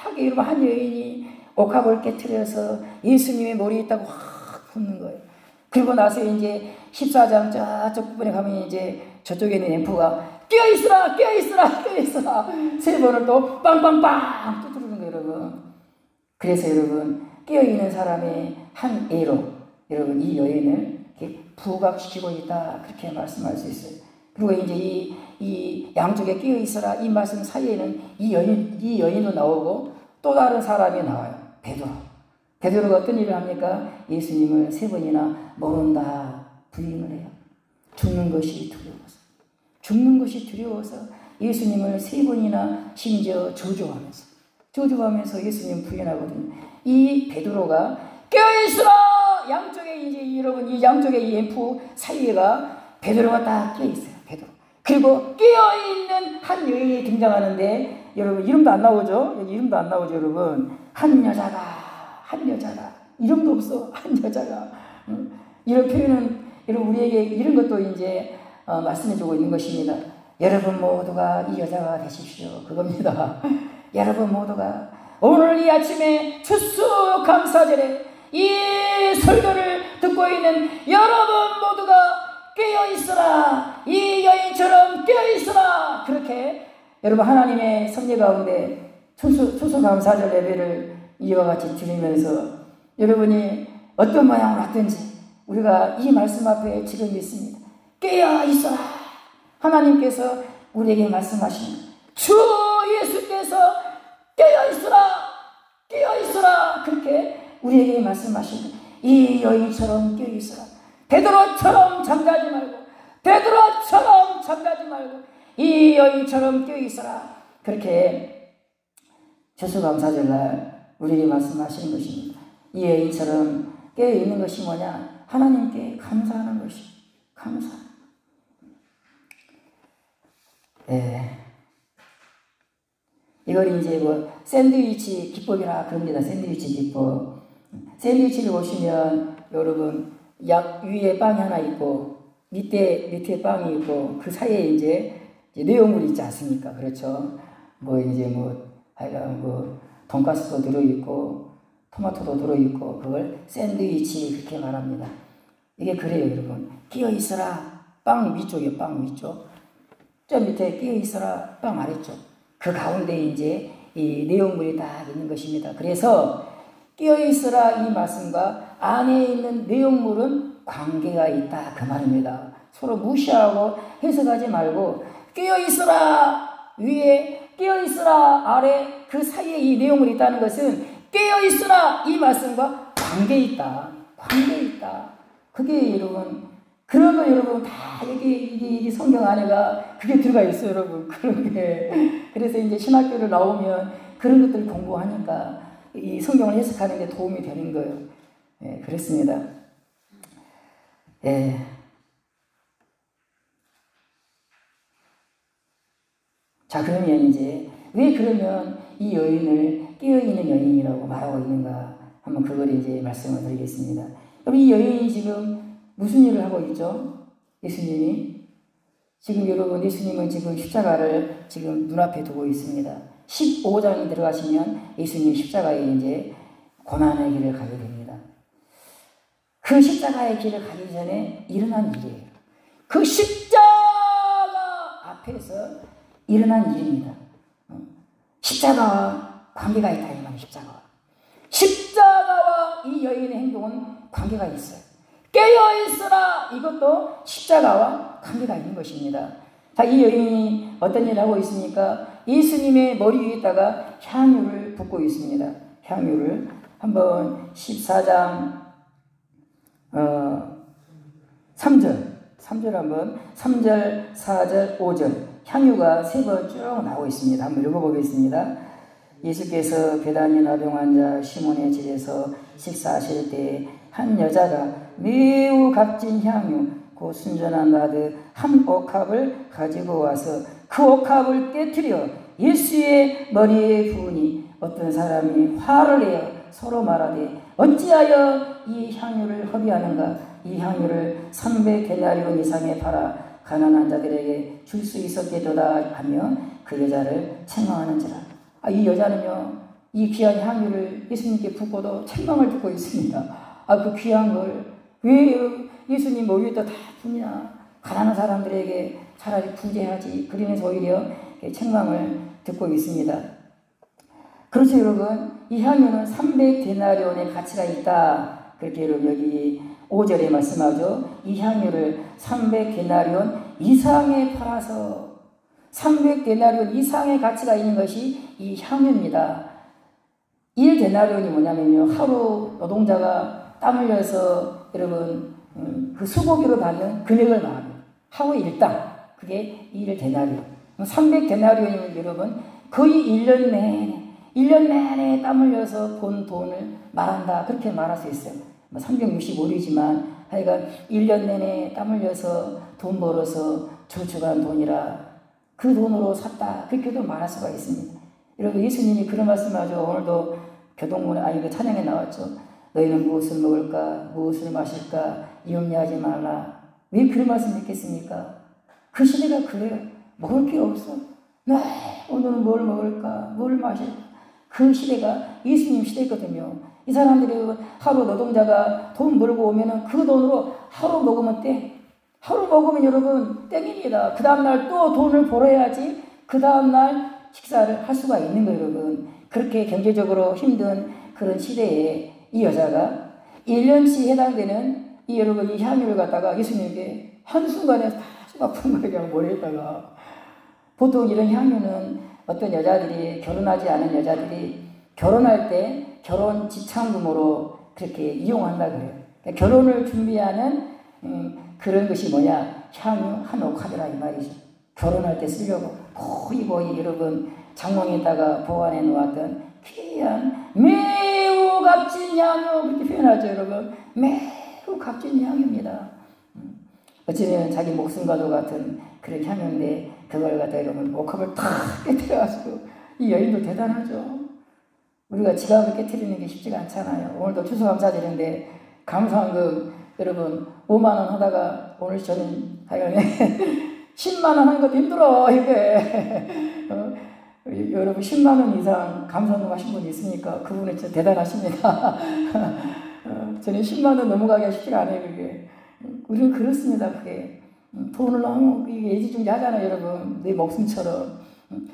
고요하게 여러분 한 여인이 옥합을 깨트려서 예수님의 머리에 있다고 확 붙는 거예요. 그리고 나서 이제 14장 저쪽 부분에 가면 이제 저쪽에 있는 앰프가 깨어있으라 3번을 또 빵빵빵 두드리는 거예요 여러분. 그래서 여러분 깨어있는 사람의 한 예로 여러분 이 여인을 이렇게 부각시키고 있다 그렇게 말씀할 수 있어요. 그리고 이제 이 양쪽에 깨어있으라 이 말씀 사이에는 이 여인도 나오고 또 다른 사람이 나와요. 베드로가 어떤 일을 합니까? 예수님을 3번이나 모른다 부인을 해요. 죽는 것이 두려워서 예수님을 3번이나 심지어 저주하면서 예수님 부인하거든요. 이 베드로가 깨어있으라 양쪽에 이제 여러분 이 양쪽에 이 앰프 사이에가 베드로가 딱 깨어있어요. 그리고 깨어있는 한 여인이 등장하는데 여러분 이름도 안 나오죠? 여기 이름도 안 나오죠 여러분. 한 여자가 이름도 없어. 한 여자가 이런 표현은 여러분 우리에게 이런 것도 이제 말씀해주고 있는 것입니다. 여러분 모두가 이 여자가 되십시오. 그겁니다. 여러분 모두가 오늘 이 아침에 추수감사절에 이 설교를 듣고 있는 여러분 모두가 깨어있으라 이 여인처럼 깨어있으라 그렇게 여러분 하나님의 섭리 가운데 추수감사절 예배를 이와 같이 드리면서 여러분이 어떤 모양으로 왔든지 우리가 이 말씀 앞에 지금 있습니다. 깨어있어라 하나님께서 우리에게 말씀하시는 주 예수께서 깨어있으라 그렇게 우리에게 말씀하시는 이 여인처럼 깨어있으라 베드로처럼 잠가지 말고 이 여인처럼 깨어있으라 그렇게 추수감사절날 우리에게 말씀하시는 것입니다. 이 여인처럼 깨어있는 것이 뭐냐? 하나님께 감사하는 것이 감사. 이걸 이제 뭐 샌드위치 기법이라 그럽니다. 샌드위치 기법. 샌드위치를 보시면 여러분 약 위에 빵이 하나 있고 밑에 빵이 있고 그 사이에 이제 내용물이 있지 않습니까? 그렇죠. 뭐 이제 뭐 하여간 뭐 돈가스도 들어있고 토마토도 들어있고 그걸 샌드위치 그렇게 말합니다. 이게 그래요, 여러분. 끼어 있어라. 빵 위쪽이요, 빵 위쪽. 저 밑에 끼어 있어라. 빵 아래쪽. 그 가운데 이제 이 내용물이 딱 있는 것입니다. 그래서 끼어 있어라 이 말씀과 안에 있는 내용물은 관계가 있다 그 말입니다. 서로 무시하고 해석하지 말고 끼어 있어라 위에 끼어 있어라 아래 그 사이에 이 내용물이 있다는 것은 끼어 있어라 이 말씀과 관계 있다. 관계 있다. 그게 여러분 그런 거 여러분 다 여기 성경 안에가 그게 들어가 있어요, 여러분. 그런 게. 그래서 이제 신학교를 나오면 그런 것들 공부하니까 이 성경을 해석하는 데 도움이 되는 거예요. 예, 그렇습니다. 예. 자, 그러면 이제 왜 그러면 이 여인을 깨어있는 여인이라고 말하고 있는가? 한번 그걸 이제 말씀을 드리겠습니다. 그럼 이 여인이 지금 무슨 일을 하고 있죠? 예수님이. 지금 여러분, 예수님은 지금 십자가를 지금 눈앞에 두고 있습니다. 15장에 들어가시면 예수님 십자가에 이제 고난의 길을 가게 됩니다. 그 십자가의 길을 가기 전에 일어난 일이에요. 그 십자가 앞에서 일어난 일입니다. 십자가와 관계가 있다, 이 말이에요, 십자가와. 십자가와 이 여인의 행동은 관계가 있어요. 깨어있으라 이것도 십자가와 관계가 있는 것입니다. 자, 이 여인이 어떤 일을 하고 있습니까? 예수님의 머리 위에다가 향유를 붓고 있습니다. 향유를 한번 14장 3절 한번 3절 4절 5절 향유가 3번 쭉 나오고 있습니다. 한번 읽어보겠습니다. 예수께서 배단위 나병 환자 시몬의 집에서 식사하실 때 한 여자가 매우 값진 향유 곧 순전한 나드 한 옥합을 가지고 와서 그 옥합을 깨뜨려 예수의 머리에 부으니 어떤 사람이 화를 내어 서로 말하되 어찌하여 이 향유를 허비하는가? 이 향유를 300데나리온 이상에 팔아 가난한 자들에게 줄 수 있었겠도다 하며 그 여자를 책망하는지라. 이 여자는요, 이 귀한 향유를 예수님께 붓고도 책망을 듣고 있습니다. 그 귀한 걸 왜 예수님 머리에다 다 붓냐? 가난한 사람들에게 차라리 부재하지. 그러면서 오히려 책망을 듣고 있습니다. 그렇죠, 여러분. 이 향유는 300데나리온의 가치가 있다. 그렇게 여러분 여기 5절에 말씀하죠. 이 향유를 300데나리온 이상에 팔아서 300데나리온 이상의 가치가 있는 것이 이 향유입니다. 1데나리온이 뭐냐면요, 하루 노동자가 땀 흘려서 여러분 그 수고비로 받는 금액을 말합니다. 하루 일당 그게 1데나리온. 300데나리온이면 여러분 거의 1년 내내 땀 흘려서 본 돈을 말한다. 그렇게 말할 수 있어요. 365일이지만 하여간 1년 내내 땀 흘려서 돈 벌어서 저축한 돈이라 그 돈으로 샀다. 그렇게도 말할 수가 있습니다. 여러분 예수님이 그런 말씀하죠. 오늘도 교동문에 그 찬양에 나왔죠. 너희는 무엇을 먹을까 무엇을 마실까 염려하지 말라. 왜 그런 말씀 했겠습니까? 그 시대가 그래요. 먹을 게 없어. 오늘은 뭘 먹을까 뭘 마실까. 그 시대가 예수님 시대거든요. 이 사람들이 하루 노동자가 돈 벌고 오면은 그 돈으로 하루 먹으면 땡. 하루 먹으면 여러분 땡입니다. 그 다음날 또 돈을 벌어야지 그 다음날 식사를 할 수가 있는 거예요, 여러분. 그렇게 경제적으로 힘든 그런 시대에 이 여자가 1년치 해당되는 여러분 이 향유를 갖다가 예수님께 한순간에 다 쏟아부은 거예요, 머리에다가. 보통 이런 향유는 어떤 여자들이 결혼하지 않은 여자들이 결혼할 때 결혼 지참금으로 그렇게 이용한다 그래요. 그러니까 결혼을 준비하는 그런 것이 뭐냐? 향유 한 옥합이라 이 말이죠. 결혼할 때 쓰려고 거의 여러분 장롱에다가 보관해 놓았던 귀한 매우 값진 향유 그렇게 표현하죠, 여러분. 매우 값진 향유입니다. 어쩌면 자기 목숨과도 같은 그런 향유인데 그걸 갖다 여러분 옥합을 탁 깨뜨려가지고 이 여인도 대단하죠. 우리가 지갑을 깨트리는 게 쉽지가 않잖아요. 오늘도 추수감사절인데 감사한금 여러분 5만 원 하다가 오늘 저는 하여간 10만 원 하는 것도 힘들어 이게. 여러분 10만 원 이상 감사금 하신 분 있습니까? 그분은 진짜 대단하십니다. 저는 10만 원 넘어가기가 쉽지가 않아요 그게. 우리는 그렇습니다 그게. 돈을 너무 이게 애지중지하잖아요 여러분. 내 목숨처럼.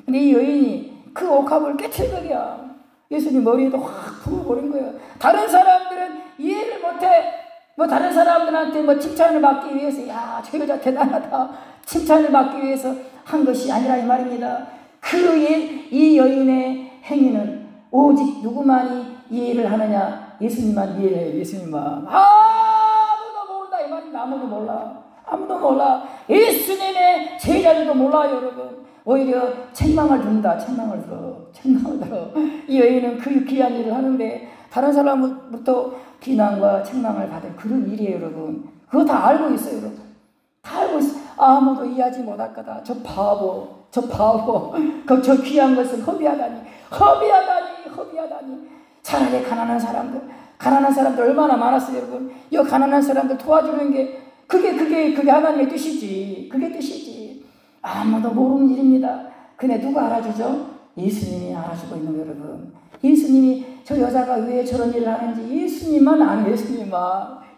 근데 이 여인이 그 옥합을 깨트리더냐. 예수님 머리에도 확 부어버린 거예요. 다른 사람들은 이해를 못해. 뭐 다른 사람들한테 뭐 칭찬을 받기 위해서 야, 저 여자 대단하다. 칭찬을 받기 위해서 한 것이 아니라 이 말입니다. 이 여인의 행위는 오직 누구만이 이해를 하느냐? 예수님만 이해해요. 예수님만. 아무도 모른다 이 말입니다. 아무도 몰라. 아무도 몰라. 예수님의 제자들도 몰라요 여러분. 오히려 책망을 든다. 책망을 들어. 이 여인은 그 귀한 일을 하는데 다른 사람부터 비난과 책망을 받을 그런 일이에요 여러분. 그거 다 알고 있어요 여러분. 다 알고 있어요. 아무도 이해하지 못할 거다. 저 바보. 저 귀한 것은 허비하다니. 차라리 가난한 사람들 얼마나 많았어요 여러분. 이 가난한 사람들 도와주는 게 그게 하나님의 뜻이지. 그게 뜻이지. 아무도 모르는 일입니다. 근데 누가 알아주죠? 예수님이 알아주고 있는 거예요 여러분. 예수님이 저 여자가 왜 저런 일을 하는지 예수님만 아는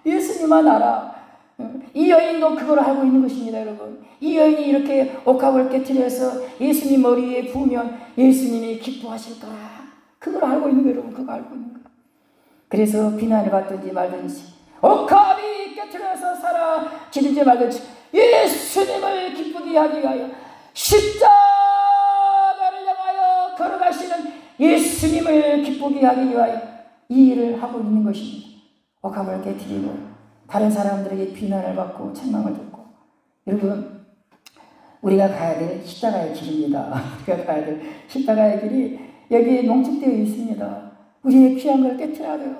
예수님만 알아. 이 여인도 그걸 알고 있는 것입니다 여러분. 이 여인이 이렇게 옥합을 깨트려서 예수님 머리에 부으면 예수님이 기뻐하실 거라. 그걸 알고 있는 거예요 여러분. 그거 알고 있는 거예요. 그래서 비난을 받든지 말든지 옥합이 깨트려서 사라지든지 말든지 예수님을 기쁘게 하기 위하여 십자가를 향하여 걸어가시는 예수님을 기쁘게 하기 위하여 이 일을 하고 있는 것입니다. 옥합을 깨트리고 다른 사람들에게 비난을 받고 책망을 듣고. 여러분 우리가 가야 될 십자가의 길입니다. 우리가 가야 될 십자가의 길이 여기에 농축되어 있습니다. 우리의 귀한 걸 깨트려야 돼요.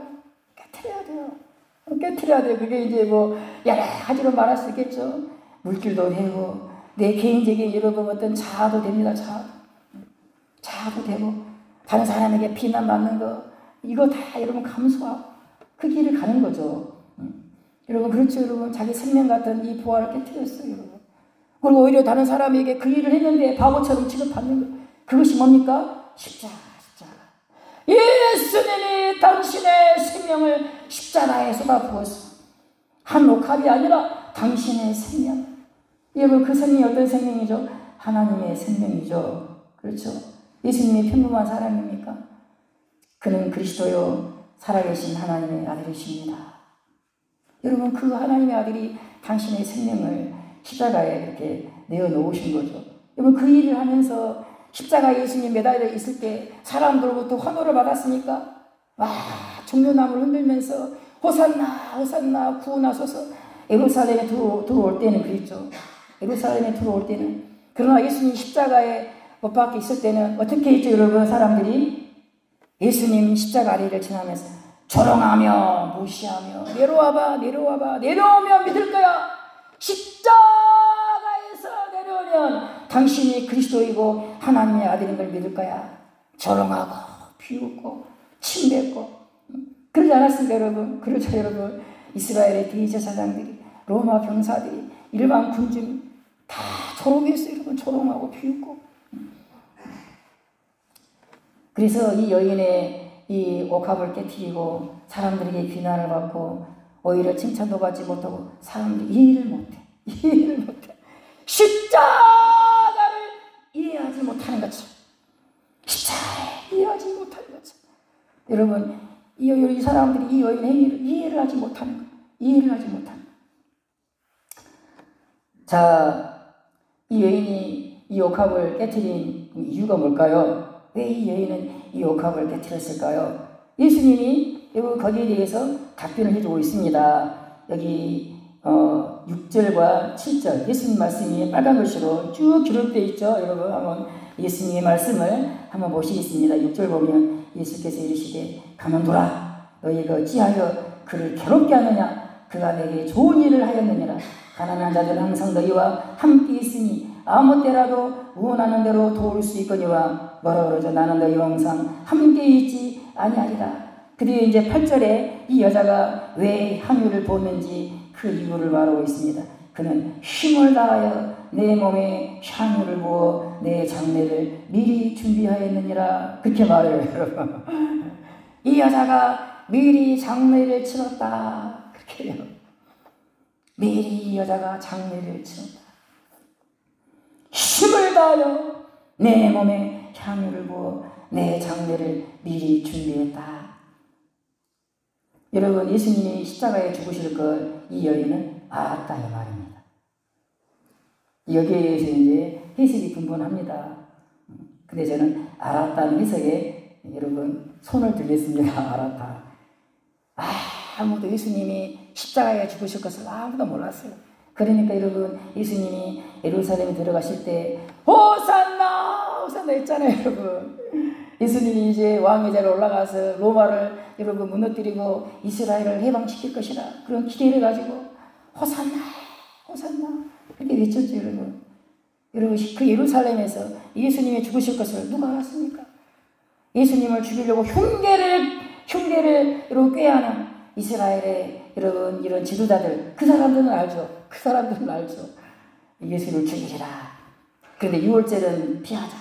그게 이제 뭐 여러 가지로 말할 수 있겠죠. 물질도 되고 내 개인적인 여러분 어떤 자아도 됩니다. 자아도 되고 다른 사람에게 비난받는 거 이거 다 여러분 감수하고 그 길을 가는 거죠. 여러분 그렇죠 여러분. 자기 생명 같은 이 부활을 깨트렸어요 여러분. 그리고 오히려 다른 사람에게 그 일을 했는데 바보처럼 취급받는 거. 그것이 뭡니까? 십자가. 예수님이 당신의 생명을 십자가에 쏟아부었어. 한 옥합이 아니라 당신의 생명. 여러분 그 생명이 어떤 생명이죠? 하나님의 생명이죠. 그렇죠? 예수님이 평범한 사람입니까? 그는 그리스도요 살아계신 하나님의 아들이십니다. 여러분 그 하나님의 아들이 당신의 생명을 십자가에 이렇게 내어놓으신 거죠. 여러분 그 일을 하면서 십자가에 예수님 매달려 있을 때 사람들로부터 환호를 받았으니까 와 종려나무를 흔들면서 호산나 구원하소서. 예루살렘에 들어올 때는 그랬죠. 예루살렘에 들어올 때는. 그러나 예수님 십자가에 못 박혀 있을 때는 어떻게 했죠 여러분? 사람들이 예수님 십자가 아래를 지나면서 조롱하며 무시하며 내려오면 믿을 거야. 십자가에서 내려오면 당신이 그리스도이고 하나님의 아들인 걸 믿을 거야. 조롱하고 비웃고 침뱉고 그러지 않았습니까 여러분? 그렇죠 여러분. 이스라엘의 대제사장들이 로마 병사들이 일반 군중이 다 조롱했어요 여러분. 조롱하고 비웃고. 그래서 이 여인의 이 옥합을 깨트리고 사람들에게 비난을 받고 오히려 칭찬도 받지 못하고 사람들이 이해를 못해. 십자가를 이해하지 못하는 것처럼. 십자가를 이해하지 못하는 것처럼. 여러분 이 사람들이 이 여인의 행위를 이해를 하지 못하는 거예요. 자, 이 여인이 이 옥합을 깨트린 이유가 뭘까요? 왜 이 여인은 이 옥합을 깨트렸을까요? 예수님이 여러분 거기에 대해서 답변을 해주고 있습니다. 여기 6절과 7절 예수님 말씀이 빨간 글씨로 쭉 기록되어 있죠. 여러분 한번 예수님의 말씀을 한번 보시겠습니다. 6절 보면 예수께서 이르시되 가만두라. 너희가 어찌하여 그를 괴롭게 하느냐. 그가 내게 좋은 일을 하였느니라. 가난한 자들은 항상 너희와 함께 있으니 아무 때라도 원하는 대로 도울 수 있거니와 뭐라 그러죠? 나는 너희 영상 함께 있지 아니하리라. 그 뒤에 이제 8절에 이 여자가 왜 향유를 부었는지 그 이유를 말하고 있습니다. 그는 힘을 다하여 내 몸에 향유를 부어 내 장례를 미리 준비하였느니라. 그렇게 말해요, 여러분. 이 여자가 미리 장례를 치렀다. 그렇게 해요. 미리 이 여자가 장례를 치렀다. 힘을 다하여 내 몸에 향유를 부어 내 장례를 미리 준비했다. 여러분, 예수님이 십자가에 죽으실 걸 이 여인은 알았다 이 말입니다. 여기에 대해서 이제 해석이 분분합니다. 근데 저는 알았다는 해석에 여러분 손을 들겠습니다. 알았다. 아무도 예수님이 십자가에 죽으실 것을 아무도 몰랐어요. 그러니까 여러분, 예수님이 예루살렘에 들어가실 때 호산나 호산나 했잖아요, 여러분. 예수님이 이제 왕의 자리에 올라가서 로마를 여러분 무너뜨리고 이스라엘을 해방시킬 것이라 그런 기대를 가지고 호산나 호산나 그렇게 외쳤죠, 여러분. 여러분, 그 예루살렘에서 예수님이 죽으실 것을 누가 알았습니까? 예수님을 죽이려고 흉계를 여러분 꾀하는 이스라엘의 여러분 이런 지도자들, 그 사람들은 알죠. 그 사람들은 알죠. 예수를 죽이리라. 그런데 6월절은 피하자.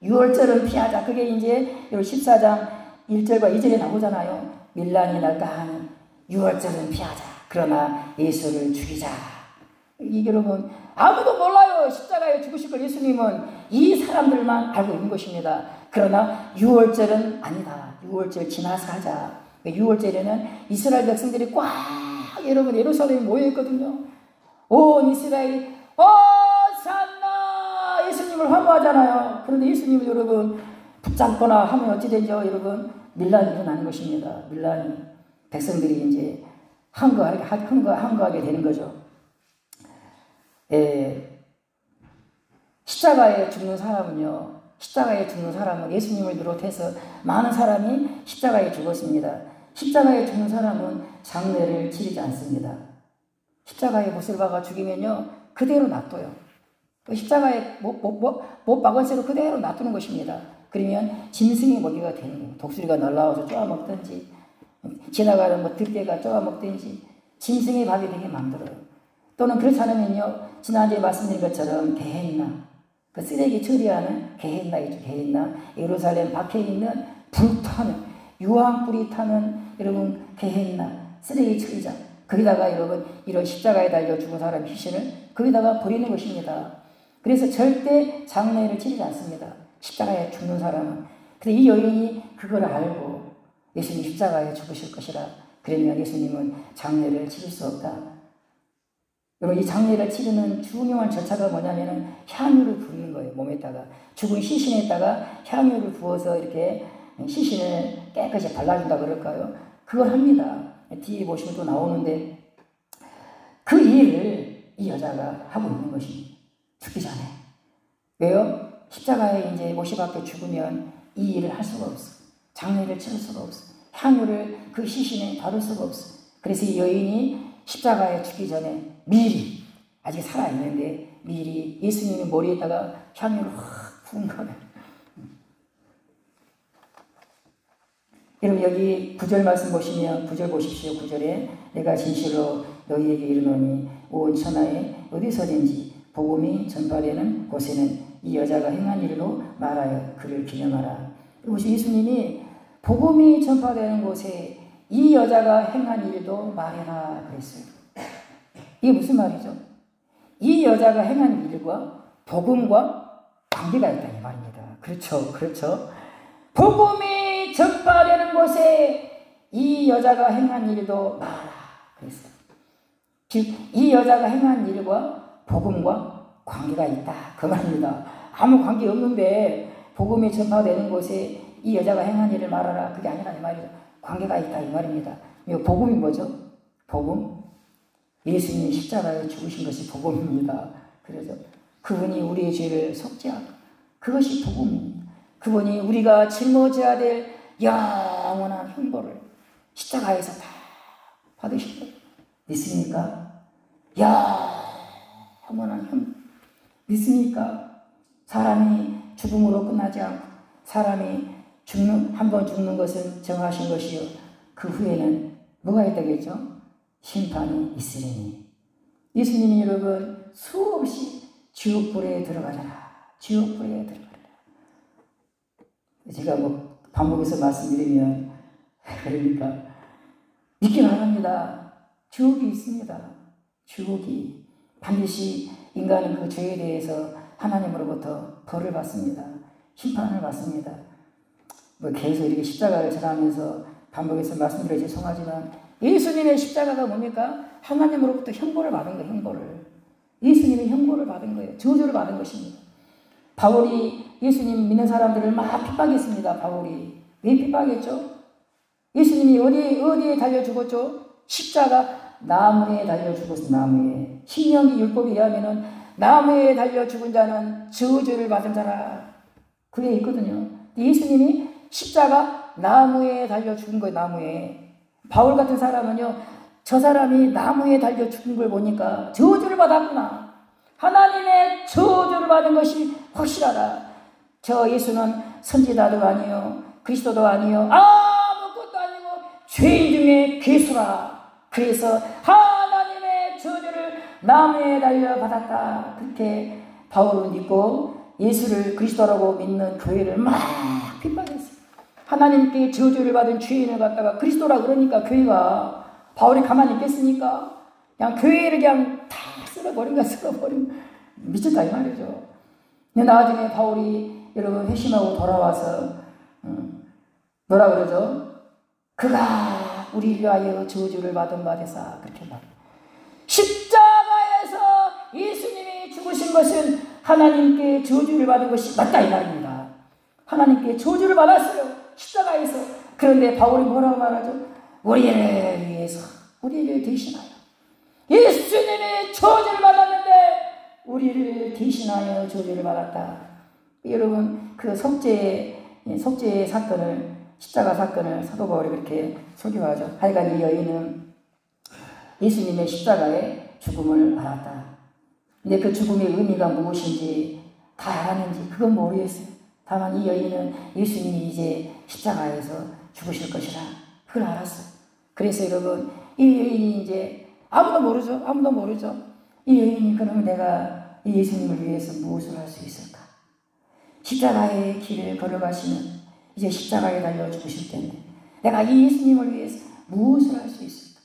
6월절은 피하자. 그게 이제 14장 1절과 2절에 나오잖아요. 밀란이 날까 하는 6월절은 피하자. 그러나 예수를 죽이자. 이게 여러분 아무도 몰라요. 십자가에 죽으실 걸 예수님은 이 사람들만 알고 있는 것입니다. 그러나 6월절은 아니다. 6월절 지나서 하자. 6월절에는 이스라엘 백성들이 꽉 여러분 예루살렘에 모여있거든요. 온 이스라엘이 호산나 예수님을 환호하잖아요. 그런데 예수님을 여러분 붙잡거나 하면 어찌 되죠? 여러분 밀란이 일어나는 것입니다. 밀란이 백성들이 이제 항거하게 되는 거죠. 십자가에 죽는 사람은요, 십자가에 죽는 사람은 예수님을 비롯해서 많은 사람이 십자가에 죽었습니다. 십자가에 죽는 사람은 장례를 치르지 않습니다. 십자가에 못을 박아 죽이면요 그대로 놔둬요. 십자가에 못 박은 채로 그대로 놔두는 것입니다. 그러면 짐승의 먹이가 되는 거예요. 독수리가 날라와서 쪼아먹든지 지나가는 들개가 쪼아먹든지 짐승의 밥이 되게 만들어요. 또는 그렇지 않으면요 지난주에 말씀드린 것처럼 게헨나, 그 쓰레기 처리하는 게헨나이죠. 게헨나, 예루살렘 밖에 있는 불타는 유황불이 타는 여러분 게헨나, 쓰레기 처리장, 거기다가 여러분 이런 십자가에 달려 죽은 사람 희신을 거기다가 버리는 것입니다. 그래서 절대 장례를 치르지 않습니다. 십자가에 죽는 사람은. 근데 이 여인이 그걸 알고 예수님 십자가에 죽으실 것이라 그러면 예수님은 장례를 치를 수 없다. 여러분 이 장례를 치르는 중요한 절차가 뭐냐면은 향유를 부는 거예요. 몸에다가 죽은 시신에다가 향유를 부어서 이렇게 시신을 깨끗이 발라준다 그럴까요? 그걸 합니다. 뒤에 보시면 또 나오는데 그 일을 이 여자가 하고 있는 것입니다. 죽기 전에. 왜요? 십자가에 이제 못이 박혀 죽으면 이 일을 할 수가 없어. 장례를 치를 수가 없어. 향유를 그 시신에 바를 수가 없어. 그래서 이 여인이 십자가에 죽기 전에 미리, 아직 살아있는데 미리 예수님의 머리에다가 향유를 확 부은 거예요. 여러분 여기 9절 말씀 보시면 9절 보십시오. 9절에 내가 진실로 너희에게 이르노니 온 천하에 어디서든지 복음이 전파되는 곳에는 이 여자가 행한 일로 말하여 그를 기념하라. 그리고 예수님이 복음이 전파되는 곳에 이 여자가 행한 일도 말해라 그랬어요. 이게 무슨 말이죠? 이 여자가 행한 일과 복음과 관계가 있다는 말입니다. 그렇죠. 그렇죠. 복음이 전파되는 곳에 이 여자가 행한 일도 말하라 그랬어요. 즉 이 여자가 행한 일과 복음과 관계가 있다 그 말입니다. 아무 관계 없는데 복음이 전파되는 곳에 이 여자가 행한 일을 말하라 그게 아니라 이 말이죠. 관계가 있다 이 말입니다. 복음이 뭐죠? 복음? 예수님이 십자가에 죽으신 것이 복음입니다. 그래서 그분이 우리의 죄를 속죄하고 그것이 복음입니다. 그분이 우리가 짊어져야 될 영원한 형벌을 십자가에서 다 받으신 거예요. 믿습니까? 영원한 형벌 믿습니까? 사람이 죽음으로 끝나지 않고 사람이 한 번 죽는 것은 정하신 것이요 그 후에는 뭐가 있다겠죠? 심판이 있으리니. 예수님이 여러분 수없이 지옥불에 들어가라. 지옥불에 들어가라. 제가 뭐 반복해서 말씀드리면 그러니까 믿기 바랍니다. 지옥이 있습니다. 지옥이 반드시 인간은 그 죄에 대해서 하나님으로부터 벌을 받습니다. 심판을 받습니다. 뭐 계속 이렇게 십자가를 전하면서 반복해서 말씀드려 죄송하지만 예수님의 십자가가 뭡니까? 하나님으로부터 형벌을 받은 거예요. 형벌을. 예수님이 형벌을 받은 거예요. 저주를 받은 것입니다. 바울이 예수님 믿는 사람들을 막 핍박했습니다. 바울이. 왜 핍박했죠? 예수님이 어디에 달려 죽었죠? 십자가 나무에 달려 죽었어. 나무에. 신명기 율법에 의하면은 나무에 달려 죽은 자는 저주를 받은 자라. 그게 있거든요. 예수님이 십자가 나무에 달려 죽은 거예요. 나무에. 바울 같은 사람은요. 저 사람이 나무에 달려 죽은 걸 보니까 저주를 받았구나. 하나님의 저주를 받은 것이 확실하다. 저 예수는 선지자도 아니요. 그리스도도 아니요. 아무것도 아니고 죄인 중에 괴수라. 그래서 하나님의 저주를 나무에 달려 받았다. 그렇게 바울은 믿고 예수를 그리스도라고 믿는 교회를 막 핍박했어요. 하나님께 저주를 받은 죄인을 갖다가 그리스도라 그러니까 교회가 바울이 가만히 있겠습니까? 그냥 교회를 그냥 다 쓸어버린 미쳤다 이 말이죠. 근데 나중에 바울이 여러분 회심하고 돌아와서 뭐라 그러죠? 그가 우리를 위하여 저주를 받은 바 되사 그렇게 말해요. 십자가에서 예수님이 죽으신 것은 하나님께 저주를 받은 것이 맞다 이 말입니다. 하나님께 저주를 받았어요. 십자가에서. 그런데 바울이 뭐라고 말하죠? 우리를 위해서 우리를 대신하여 예수님이 저주를 받았는데 우리를 대신하여 저주를 받았다. 여러분 그 속죄의 사건을 십자가 사건을 사도 바울이 그렇게 설교하죠. 하여간 이 여인은 예수님의 십자가의 죽음을 알았다. 근데 그 죽음의 의미가 무엇인지 다 알았는지 그건 모르겠어요. 다만 이 여인은 예수님이 이제 십자가에서 죽으실 것이라 그걸 알았어요. 그래서 여러분 이 여인이 이제 아무도 모르죠. 이 여인이 그러면 내가 이 예수님을 위해서 무엇을 할 수 있을까? 십자가의 길을 걸어가시는 이제 십자가에 달려 죽으실 텐데 내가 이 예수님을 위해서 무엇을 할 수 있을까?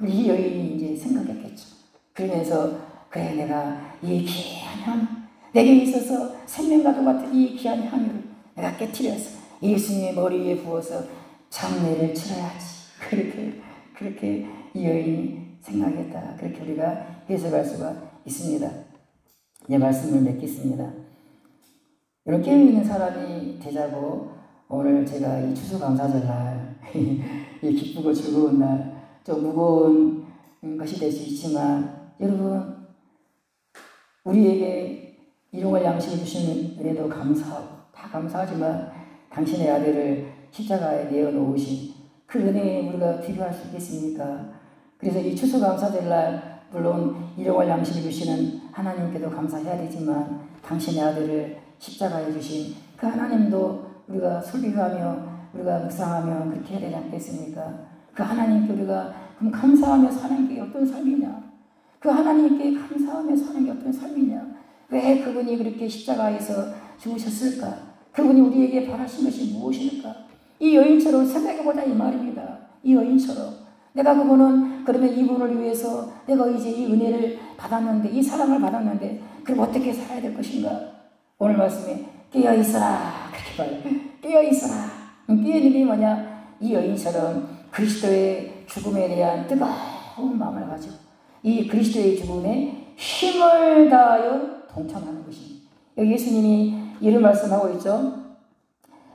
이 여인이 이제 생각했겠죠. 그러면서 그래 내가 이 귀한 향 내게 있어서 생명과도 같은 이 귀한 향유를 내가 깨트려서 예수님의 머리 위에 부어서 장례를 치러야지. 그렇게 이 여인이 생각했다. 그렇게 우리가 해석할 수가 있습니다. 이제 말씀을 맺겠습니다. 이런 깨어있는 사람이 되자고 오늘 제가 이 추수감사절날 이 기쁘고 즐거운 날 좀 무거운 것이 될 수 있지만 여러분 우리에게 일용할 양식을 주시는 은혜도 감사하고 다 감사하지만 당신의 아들을 십자가에 내어놓으신 그 은혜에 우리가 비교할 수 있겠습니까? 그래서 이 추수감사절날 물론 일용할 양식을 주시는 하나님께도 감사해야 되지만 당신의 아들을 십자가에 주신 그 하나님도 우리가 설교하며 우리가 묵상하며 그렇게 해야 되지 않겠습니까? 그 하나님께 우리가 그럼 감사하며 사는 게 어떤 삶이냐? 그 하나님께 감사하며 사는 게 어떤 삶이냐? 왜 그분이 그렇게 십자가에서 죽으셨을까? 그분이 우리에게 바라신 것이 무엇일까? 이 여인처럼 생각해보자 이 말입니다. 이 여인처럼 내가 그분은 그러면 이분을 위해서 내가 이제 이 은혜를 받았는데 이 사랑을 받았는데 그럼 어떻게 살아야 될 것인가? 오늘 말씀에 깨어있어라 그렇게 말해요. 깨어있어라. 깨어있는 게 뭐냐? 이 여인처럼 그리스도의 죽음에 대한 뜨거운 마음을 가지고 이 그리스도의 죽음에 힘을 다하여 동참하는 것입니다. 여기 예수님이 이런 말씀하고 있죠.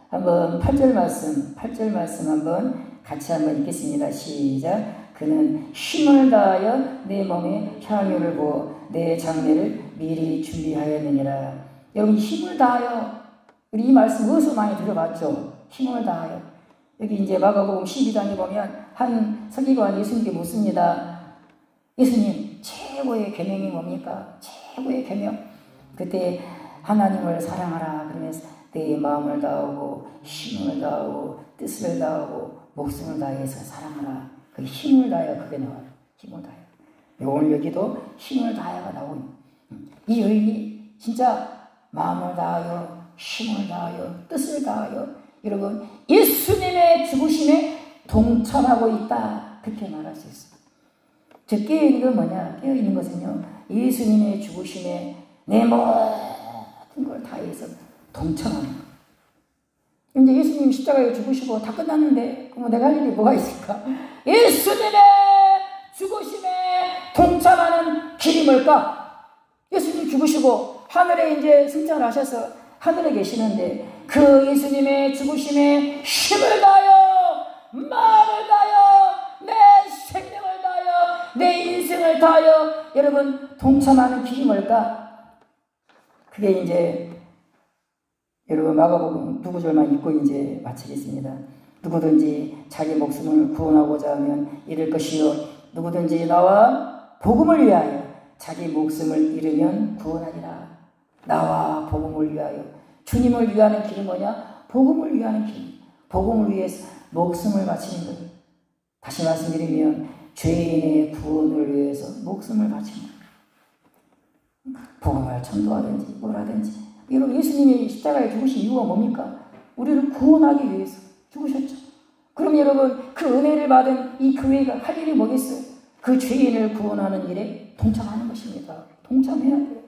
한번 8절 말씀 한번 같이 한번 읽겠습니다. 시작. 그는 힘을 다하여 내 몸에 향유를 부어 내 장례를 미리 준비하였느니라. 여러분 힘을 다하여 우리 이 말씀 어디서 많이 들어봤죠? 힘을 다하여. 여기 이제 마가복음 12장에 보면 한 서기관이 예수님께 묻습니다. 예수님 최고의 계명이 뭡니까? 최고의 계명. 그때 하나님을 사랑하라 그러면서 내 마음을 다하고 힘을 다하고 뜻을 다하고 목숨을 다해서 사랑하라. 그 힘을 다하여 그게 나와요. 힘을 다하여. 오늘 여기도 힘을 다하여가 나오니 이 여인이 진짜 마음을 다하여 힘을 다하여 뜻을 다하여 여러분 예수님의 죽으심에 동참하고 있다. 그렇게 말할 수 있어요. 저 깨어있는 건 뭐냐? 깨어있는 것은요, 예수님의 죽으심에 내 모든 걸 다해서 동참하는 거예요. 이제 예수님 십자가에 죽으시고 다 끝났는데 그럼 내가 할 일이 뭐가 있을까? 예수님의 죽으심에 동참하는 길이 뭘까? 예수님 죽으시고 하늘에 이제 승천을 하셔서 하늘에 계시는데 그 예수님의 죽으심에 힘을 다하여 마음을 다하여 내 생명을 다하여 내 인생을 다하여 여러분 동참하는 길이 뭘까? 그게 이제 여러분 마가복음 9절만 읽고 이제 마치겠습니다. 누구든지 자기 목숨을 구원하고자 하면 잃을 것이요 누구든지 나와 복음을 위하여 자기 목숨을 잃으면 구원하리라. 나와 복음을 위하여 주님을 위하는 길이 뭐냐? 복음을 위하는 길. 복음을 위해서 목숨을 바치는 거예요. 다시 말씀드리면 죄인의 구원을 위해서 목숨을 바치는 거예요. 복음을 전도하든지 뭐라든지. 여러분 예수님이 십자가에 죽으신 이유가 뭡니까? 우리를 구원하기 위해서 죽으셨죠. 그럼 여러분 그 은혜를 받은 이 교회가 할 일이 뭐겠어요? 그 죄인을 구원하는 일에 동참하는 것입니다. 동참해야 돼요.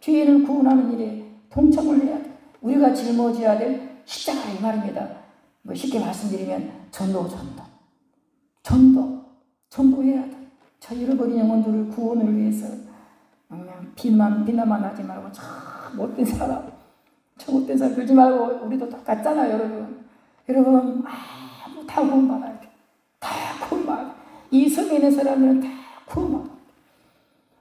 죄인을 구원하는 일에 동참을 해야 돼요. 우리가 짊어져야 될 십자가 이 말입니다. 뭐 쉽게 말씀드리면 전도해야 돼. 저 잃어버린 영혼들을 구원을 위해서 그냥 비난만 하지 말고 참 못된 사람, 저 못된 사람 그러지 말고 우리도 똑같잖아요, 여러분. 여러분 다 구원받아야 돼. 다 구원받아. 이 성에 있는 사람들은 다 구원받아.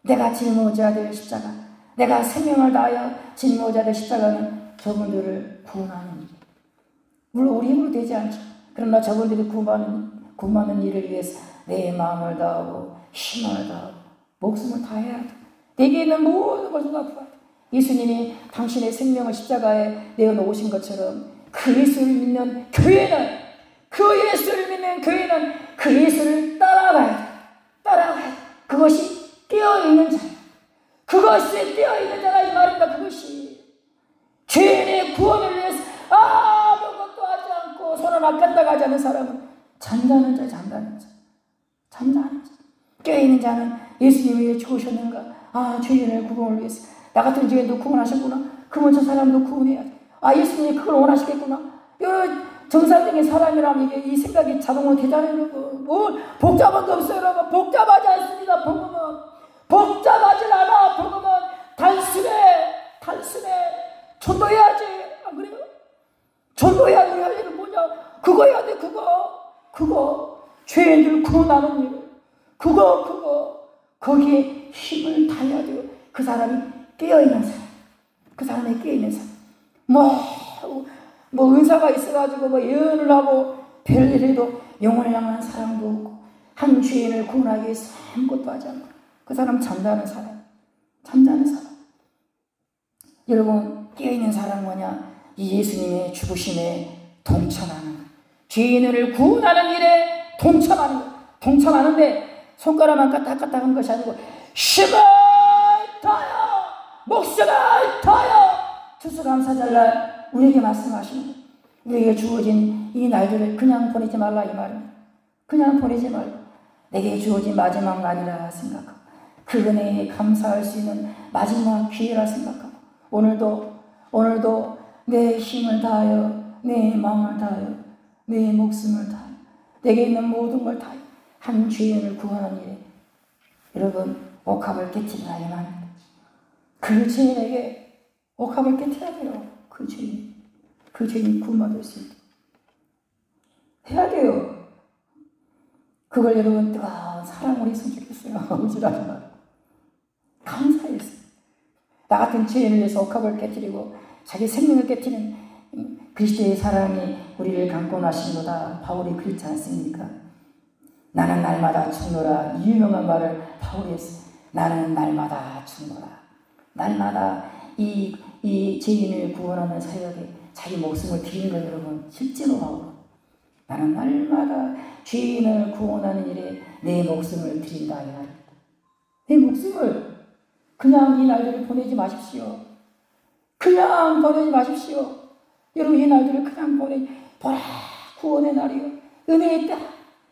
내가 짊어져야 될 십자가, 내가 생명을 다하여 짊어져야 될 십자가는 저분들을 구원하는 일. 물론 우리 힘으로 되지 않죠. 그러나 저분들이 구원하는 일을 위해서 내 마음을 다하고 힘을 다하고 목숨을 다해야 돼. 내게 있는 모든 것을 다 부어야 돼. 예수님이 당신의 생명을 십자가에 내어놓으신 것처럼 그 예수를 믿는 교회는 그 예수를 따라가야 돼. 따라가야 돼. 그것이 깨어있는 자야. 그것이 깨어있는 자가 이 말입니다. 그것이 죄인의 구원을 위해서 아무것도 하지 않고 손을 아꼈다가 하지 않는 사람은 잠자는 자. 깨어있는 자는 예수님이 왜 죽으셨는가? 죄인을 구원을 위해서 나 같은 죄인도 구원하셨구나. 그러면 저 사람도 구원해야 돼. 예수님이 그걸 원하시겠구나. 여러분 정상적인 사람이라면 이게 이 생각이 자동으로 되잖아요. 여러분 복잡한 거 없어요. 여러분 복잡하지 않습니다. 복잡하지 않아. 복음은 단순해. 전도해야지. 안 그래요? 전도해야 우리 할 일은 뭐냐? 그거 해야 돼. 그거 죄인들 구원하는 일. 거기에 힘을 다해야 돼요. 그 사람이 깨어있는 사람. 그 사람이 깨어있는 사람. 뭐 은사가 있어가지고 예언을 하고 별일 해도 영혼을 향한 사랑도 없고 한 죄인을 구원하기 위해서 아무것도 하지 않고 그 사람 잠자는 사람. 여러분 깨어있는 사람은 뭐냐? 이 예수님의 죽으심에 동참하는 거예요. 죄인을 구원하는 일에 동참하는데 손가락만 까딱까딱한 것이 아니고 힘을 다하여 목숨을 다하여 추수감사절날 우리에게 말씀하시는 거예요. 우리에게 주어진 이 날들을 그냥 보내지 말라 이 말입니다. 그냥 보내지 말고 내게 주어진 마지막 날이라 생각하고 그 은혜에 감사할 수 있는 마지막 기회라 생각하고 오늘도 내 힘을 다하여 내 마음을 다하여 내 목숨을 다하여 내게 있는 모든 걸 다하여 한 죄인을 구원하는 일에 여러분 옥합을 깨트리라 이 말입니다. 그 죄인에게 옥합을 깨트려야 돼요. 그 죄인이 구원받을 수 있도록 해야 돼요. 그걸 여러분 뜨거운 사랑으로 했으면 좋겠어요. 의지하지 말고 감사했어요. 나 같은 죄인을 위해서 옥합을 깨트리고 자기 생명을 깨트리는 그리스도의 사랑이 우리를 감고 나신도다. 바울이 그렇지 않습니까? 나는 날마다 죽노라. 이 유명한 말을 바울이 했어요. 나는 날마다 죽노라. 날마다 이 죄인을 구원하는 사역에 자기 목숨을 드리는 거 여러분 실제로 바울은 나는 날마다 죄인을 구원하는 일에 내 목숨을 드린다 이 말입니다. 내 목숨을 그냥 이 날들을 보내지 마십시오. 그냥 보내지 마십시오. 여러분 이 날들을 그냥 보라 구원의 날이요 은혜의 때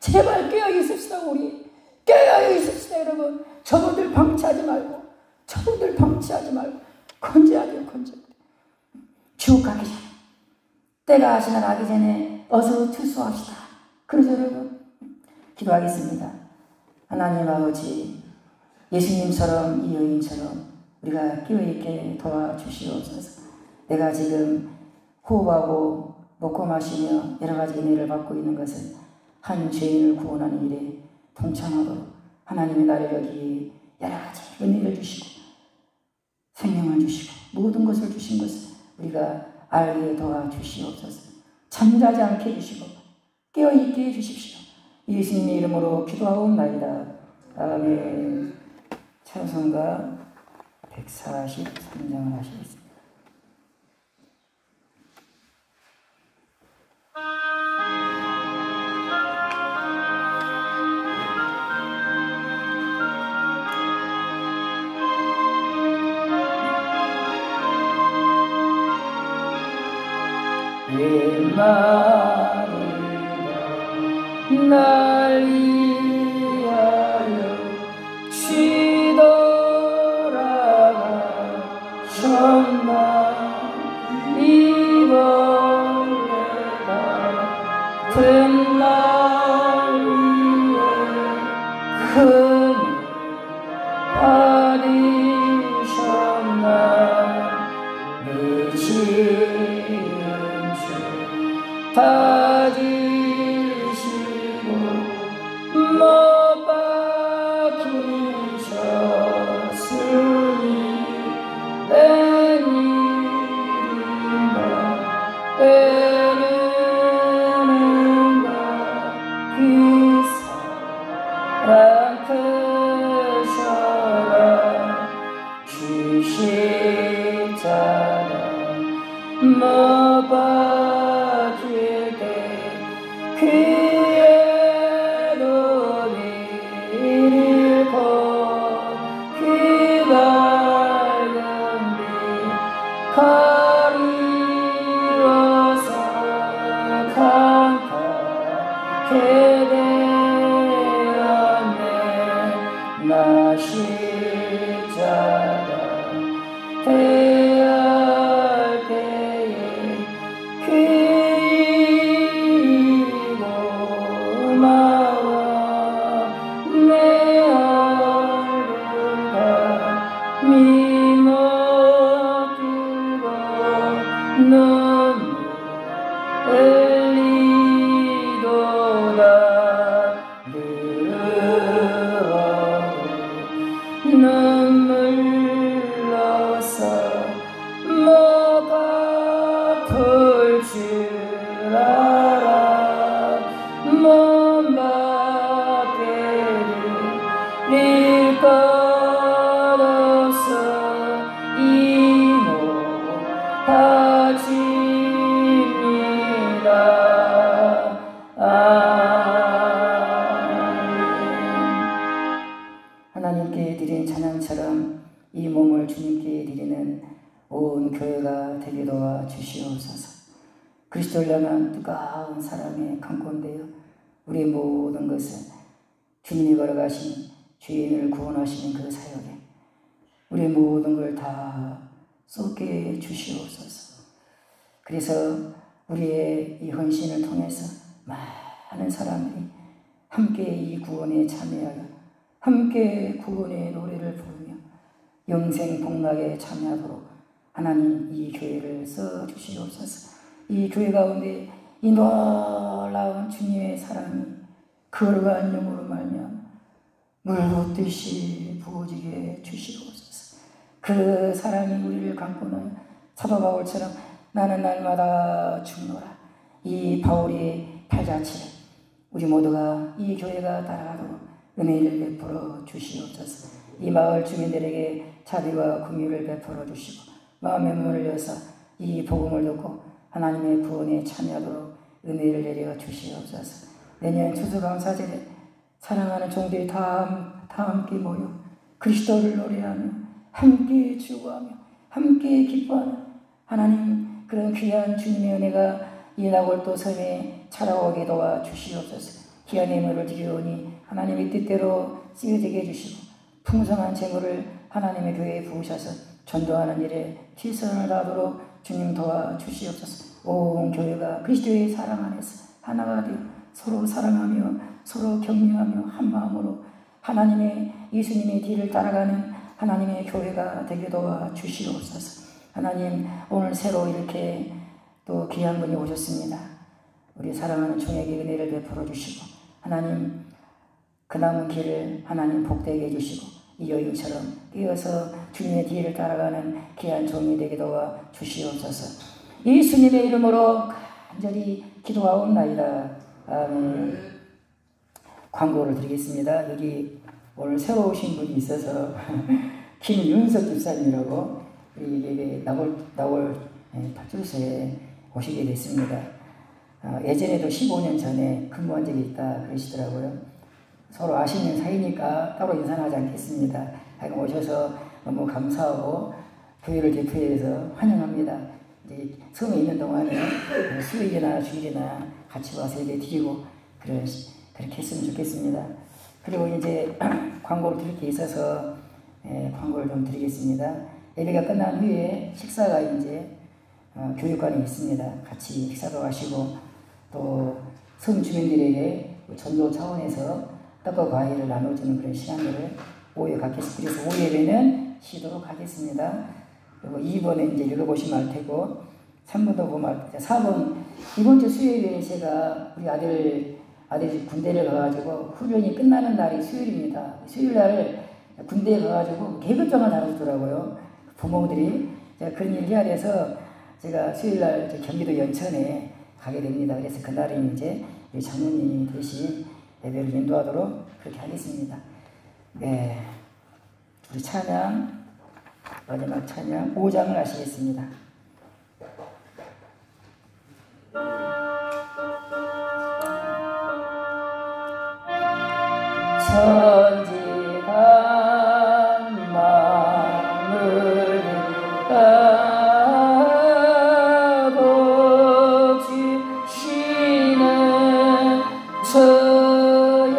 제발 깨어 있읍시다. 우리 깨어 있읍시다. 여러분 저분들 방치하지 말고 건재하게 지옥 가기 전에 때가 지나가기 전에 어서 투수합시다. 그러죠 여러분. 기도하겠습니다. 하나님 아버지 예수님처럼 이 여인처럼 우리가 깨어있게 도와주시옵소서. 내가 지금 호흡하고 먹고 마시며 여러 가지 은혜를 받고 있는 것은 한 죄인을 구원하는 일에 동참하도록 하나님의 나를 여기 여러 가지 은혜를 주시고 생명을 주시고 모든 것을 주신 것을 우리가 알게 도와주시옵소서. 잠자지 않게 해주시고 깨어있게 해주십시오. 예수님의 이름으로 기도하옵나이다. 아멘. 찬송가 143장을 하시겠습니다. 옛말을 날 위하여 쉬돌아가셨나 이 벌레가 든 날 위에 큰 받으셨나 내 지은 죄 다 지시고 못 박히셨으니 내 일인가 애는가 그 사랑 크셔라 주십자가 못 박힐 때 그의 노를 잃고 그 밝은 빛 가리워서 강하게 되었네 나 십자가 대할 때에 그 일이고 나와 내 얼굴과 미못 들고 눈물 흘리도다 늘어도 눈물로써 목 아플 줄 알아 몸 밖에 드릴 것 없어 이모 바칩니다. 하나님께 드린 찬양처럼 이 몸을 주님께 드리는 온 교회가 되게 도와주시옵소서. 그리스도를 향한 뜨거운 사랑에 강권되어 우리의 모든 것은 주님이 걸어가신 죄인을 구원하시는 그 사역에 우리의 모든 걸 다 쏟게 주시옵소서. 그래서 우리의 이 헌신을 통해서 많은 사람들이 함께 이 구원에 참여하여 함께 구원의 노래를 부르며 영생 복락에 참여하도록 하나님 이 교회를 써주시옵소서. 이 교회 가운데 이 놀라운 주님의 사랑이 거룩한 영으로 말미암아 물붓듯이 부어지게 주시옵소서. 그 사랑이 우리를 감고는 사도 바울처럼 나는 날마다 죽노라. 이 바울의 팔자취를 우리 모두가 이 교회가 따라가도록 은혜를 베풀어 주시옵소서. 이 마을 주민들에게 자비와 긍휼을 베풀어 주시고 마음의 문을 여서 이 복음을 듣고 하나님의 구원에 참여하도록 은혜를 내려 주시옵소서. 내년 추수감사절에 사랑하는 종들이 다 함께 모여 그리스도를 노래하며 함께 주고하며 함께 기뻐하며 하나님 그런 귀한 주님의 은혜가 이 나골도 섬에 찾아오게 도와 주시옵소서. 귀한 예물을 드리오니 하나님의 뜻대로 쓰여지게 해주시고 풍성한 재물을 하나님의 교회에 부으셔서 전도하는 일에 최선을 다하도록 주님 도와 주시옵소서. 온 교회가 그리스도의 사랑 안에서 하나가 되어 서로 사랑하며 서로 격려하며 한 마음으로 하나님의 예수님의 뒤를 따라가는 하나님의 교회가 되게 도와 주시옵소서. 하나님 오늘 새로 이렇게 또 귀한 분이 오셨습니다. 우리 사랑하는 종에게 은혜를 베풀어 주시고 하나님 그 남은 길을 하나님 복되게 해주시고 이 여인처럼 뛰어서 주님의 뒤를 따라가는 귀한 종이 되게 도와 주시옵소서. 예수님의 이름으로 간절히 기도하옵나이다. 아멘. 광고를 드리겠습니다. 여기 오늘 새로 오신 분이 있어서 김윤석 집사님이라고 우리 나월 파출소에 오시게 됐습니다. 예전에도 15년 전에 근무한 적이 있다 그러시더라고요. 서로 아시는 사이니까 따로 인사는 하지 않겠습니다. 하여간 오셔서 너무 감사하고 교회를 대표해서 환영합니다. 이제 섬에 있는 동안에 수요일이나 주일이나 같이 와서 예배 드리고 그렇게 했으면 좋겠습니다. 그리고 이제 광고를 드릴 게 있어서 광고를 좀 드리겠습니다. 예배가 끝난 후에 식사가 이제 교육관에 있습니다. 같이 식사도 하시고 또 섬 주민들에게 전도 차원에서 떡과 과일을 나눠주는 그런 시간들을 5회 갖겠습니다. 그래서 5회에는 쉬도록 하겠습니다. 그리고 2번에 이제 읽어보시면 알 테고 3번도 보면 알 테고 4번 이번 주 수요일에 제가 우리 아들이 군대를 가가지고 훈련이 끝나는 날이 수요일입니다. 수요일 날 군대에 가가지고 계급장을 나눠주더라고요. 부모들이 그런 일 해야 돼서 제가 수요일 날 경기도 연천에 가게 됩니다. 그래서 그날은 이제 우리 장로님이 대신 예배를 인도하도록 그렇게 하겠습니다. 네, 우리 찬양 마지막 찬양 5장을 하시겠습니다. 천지간 만물을 가고 주시는 저여와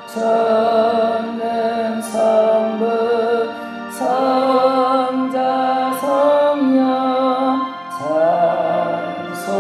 전능 성부 성자 성령 찬송하고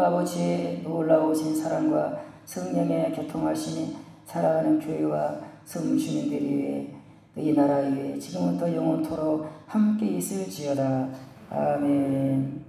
아버지의 놀라우신 사랑과 성령의 교통하심이 사랑하는 교회와 섬 주민들이 위해 이 나라 위에 지금부터 영원토록 함께 있을지어다. 아멘.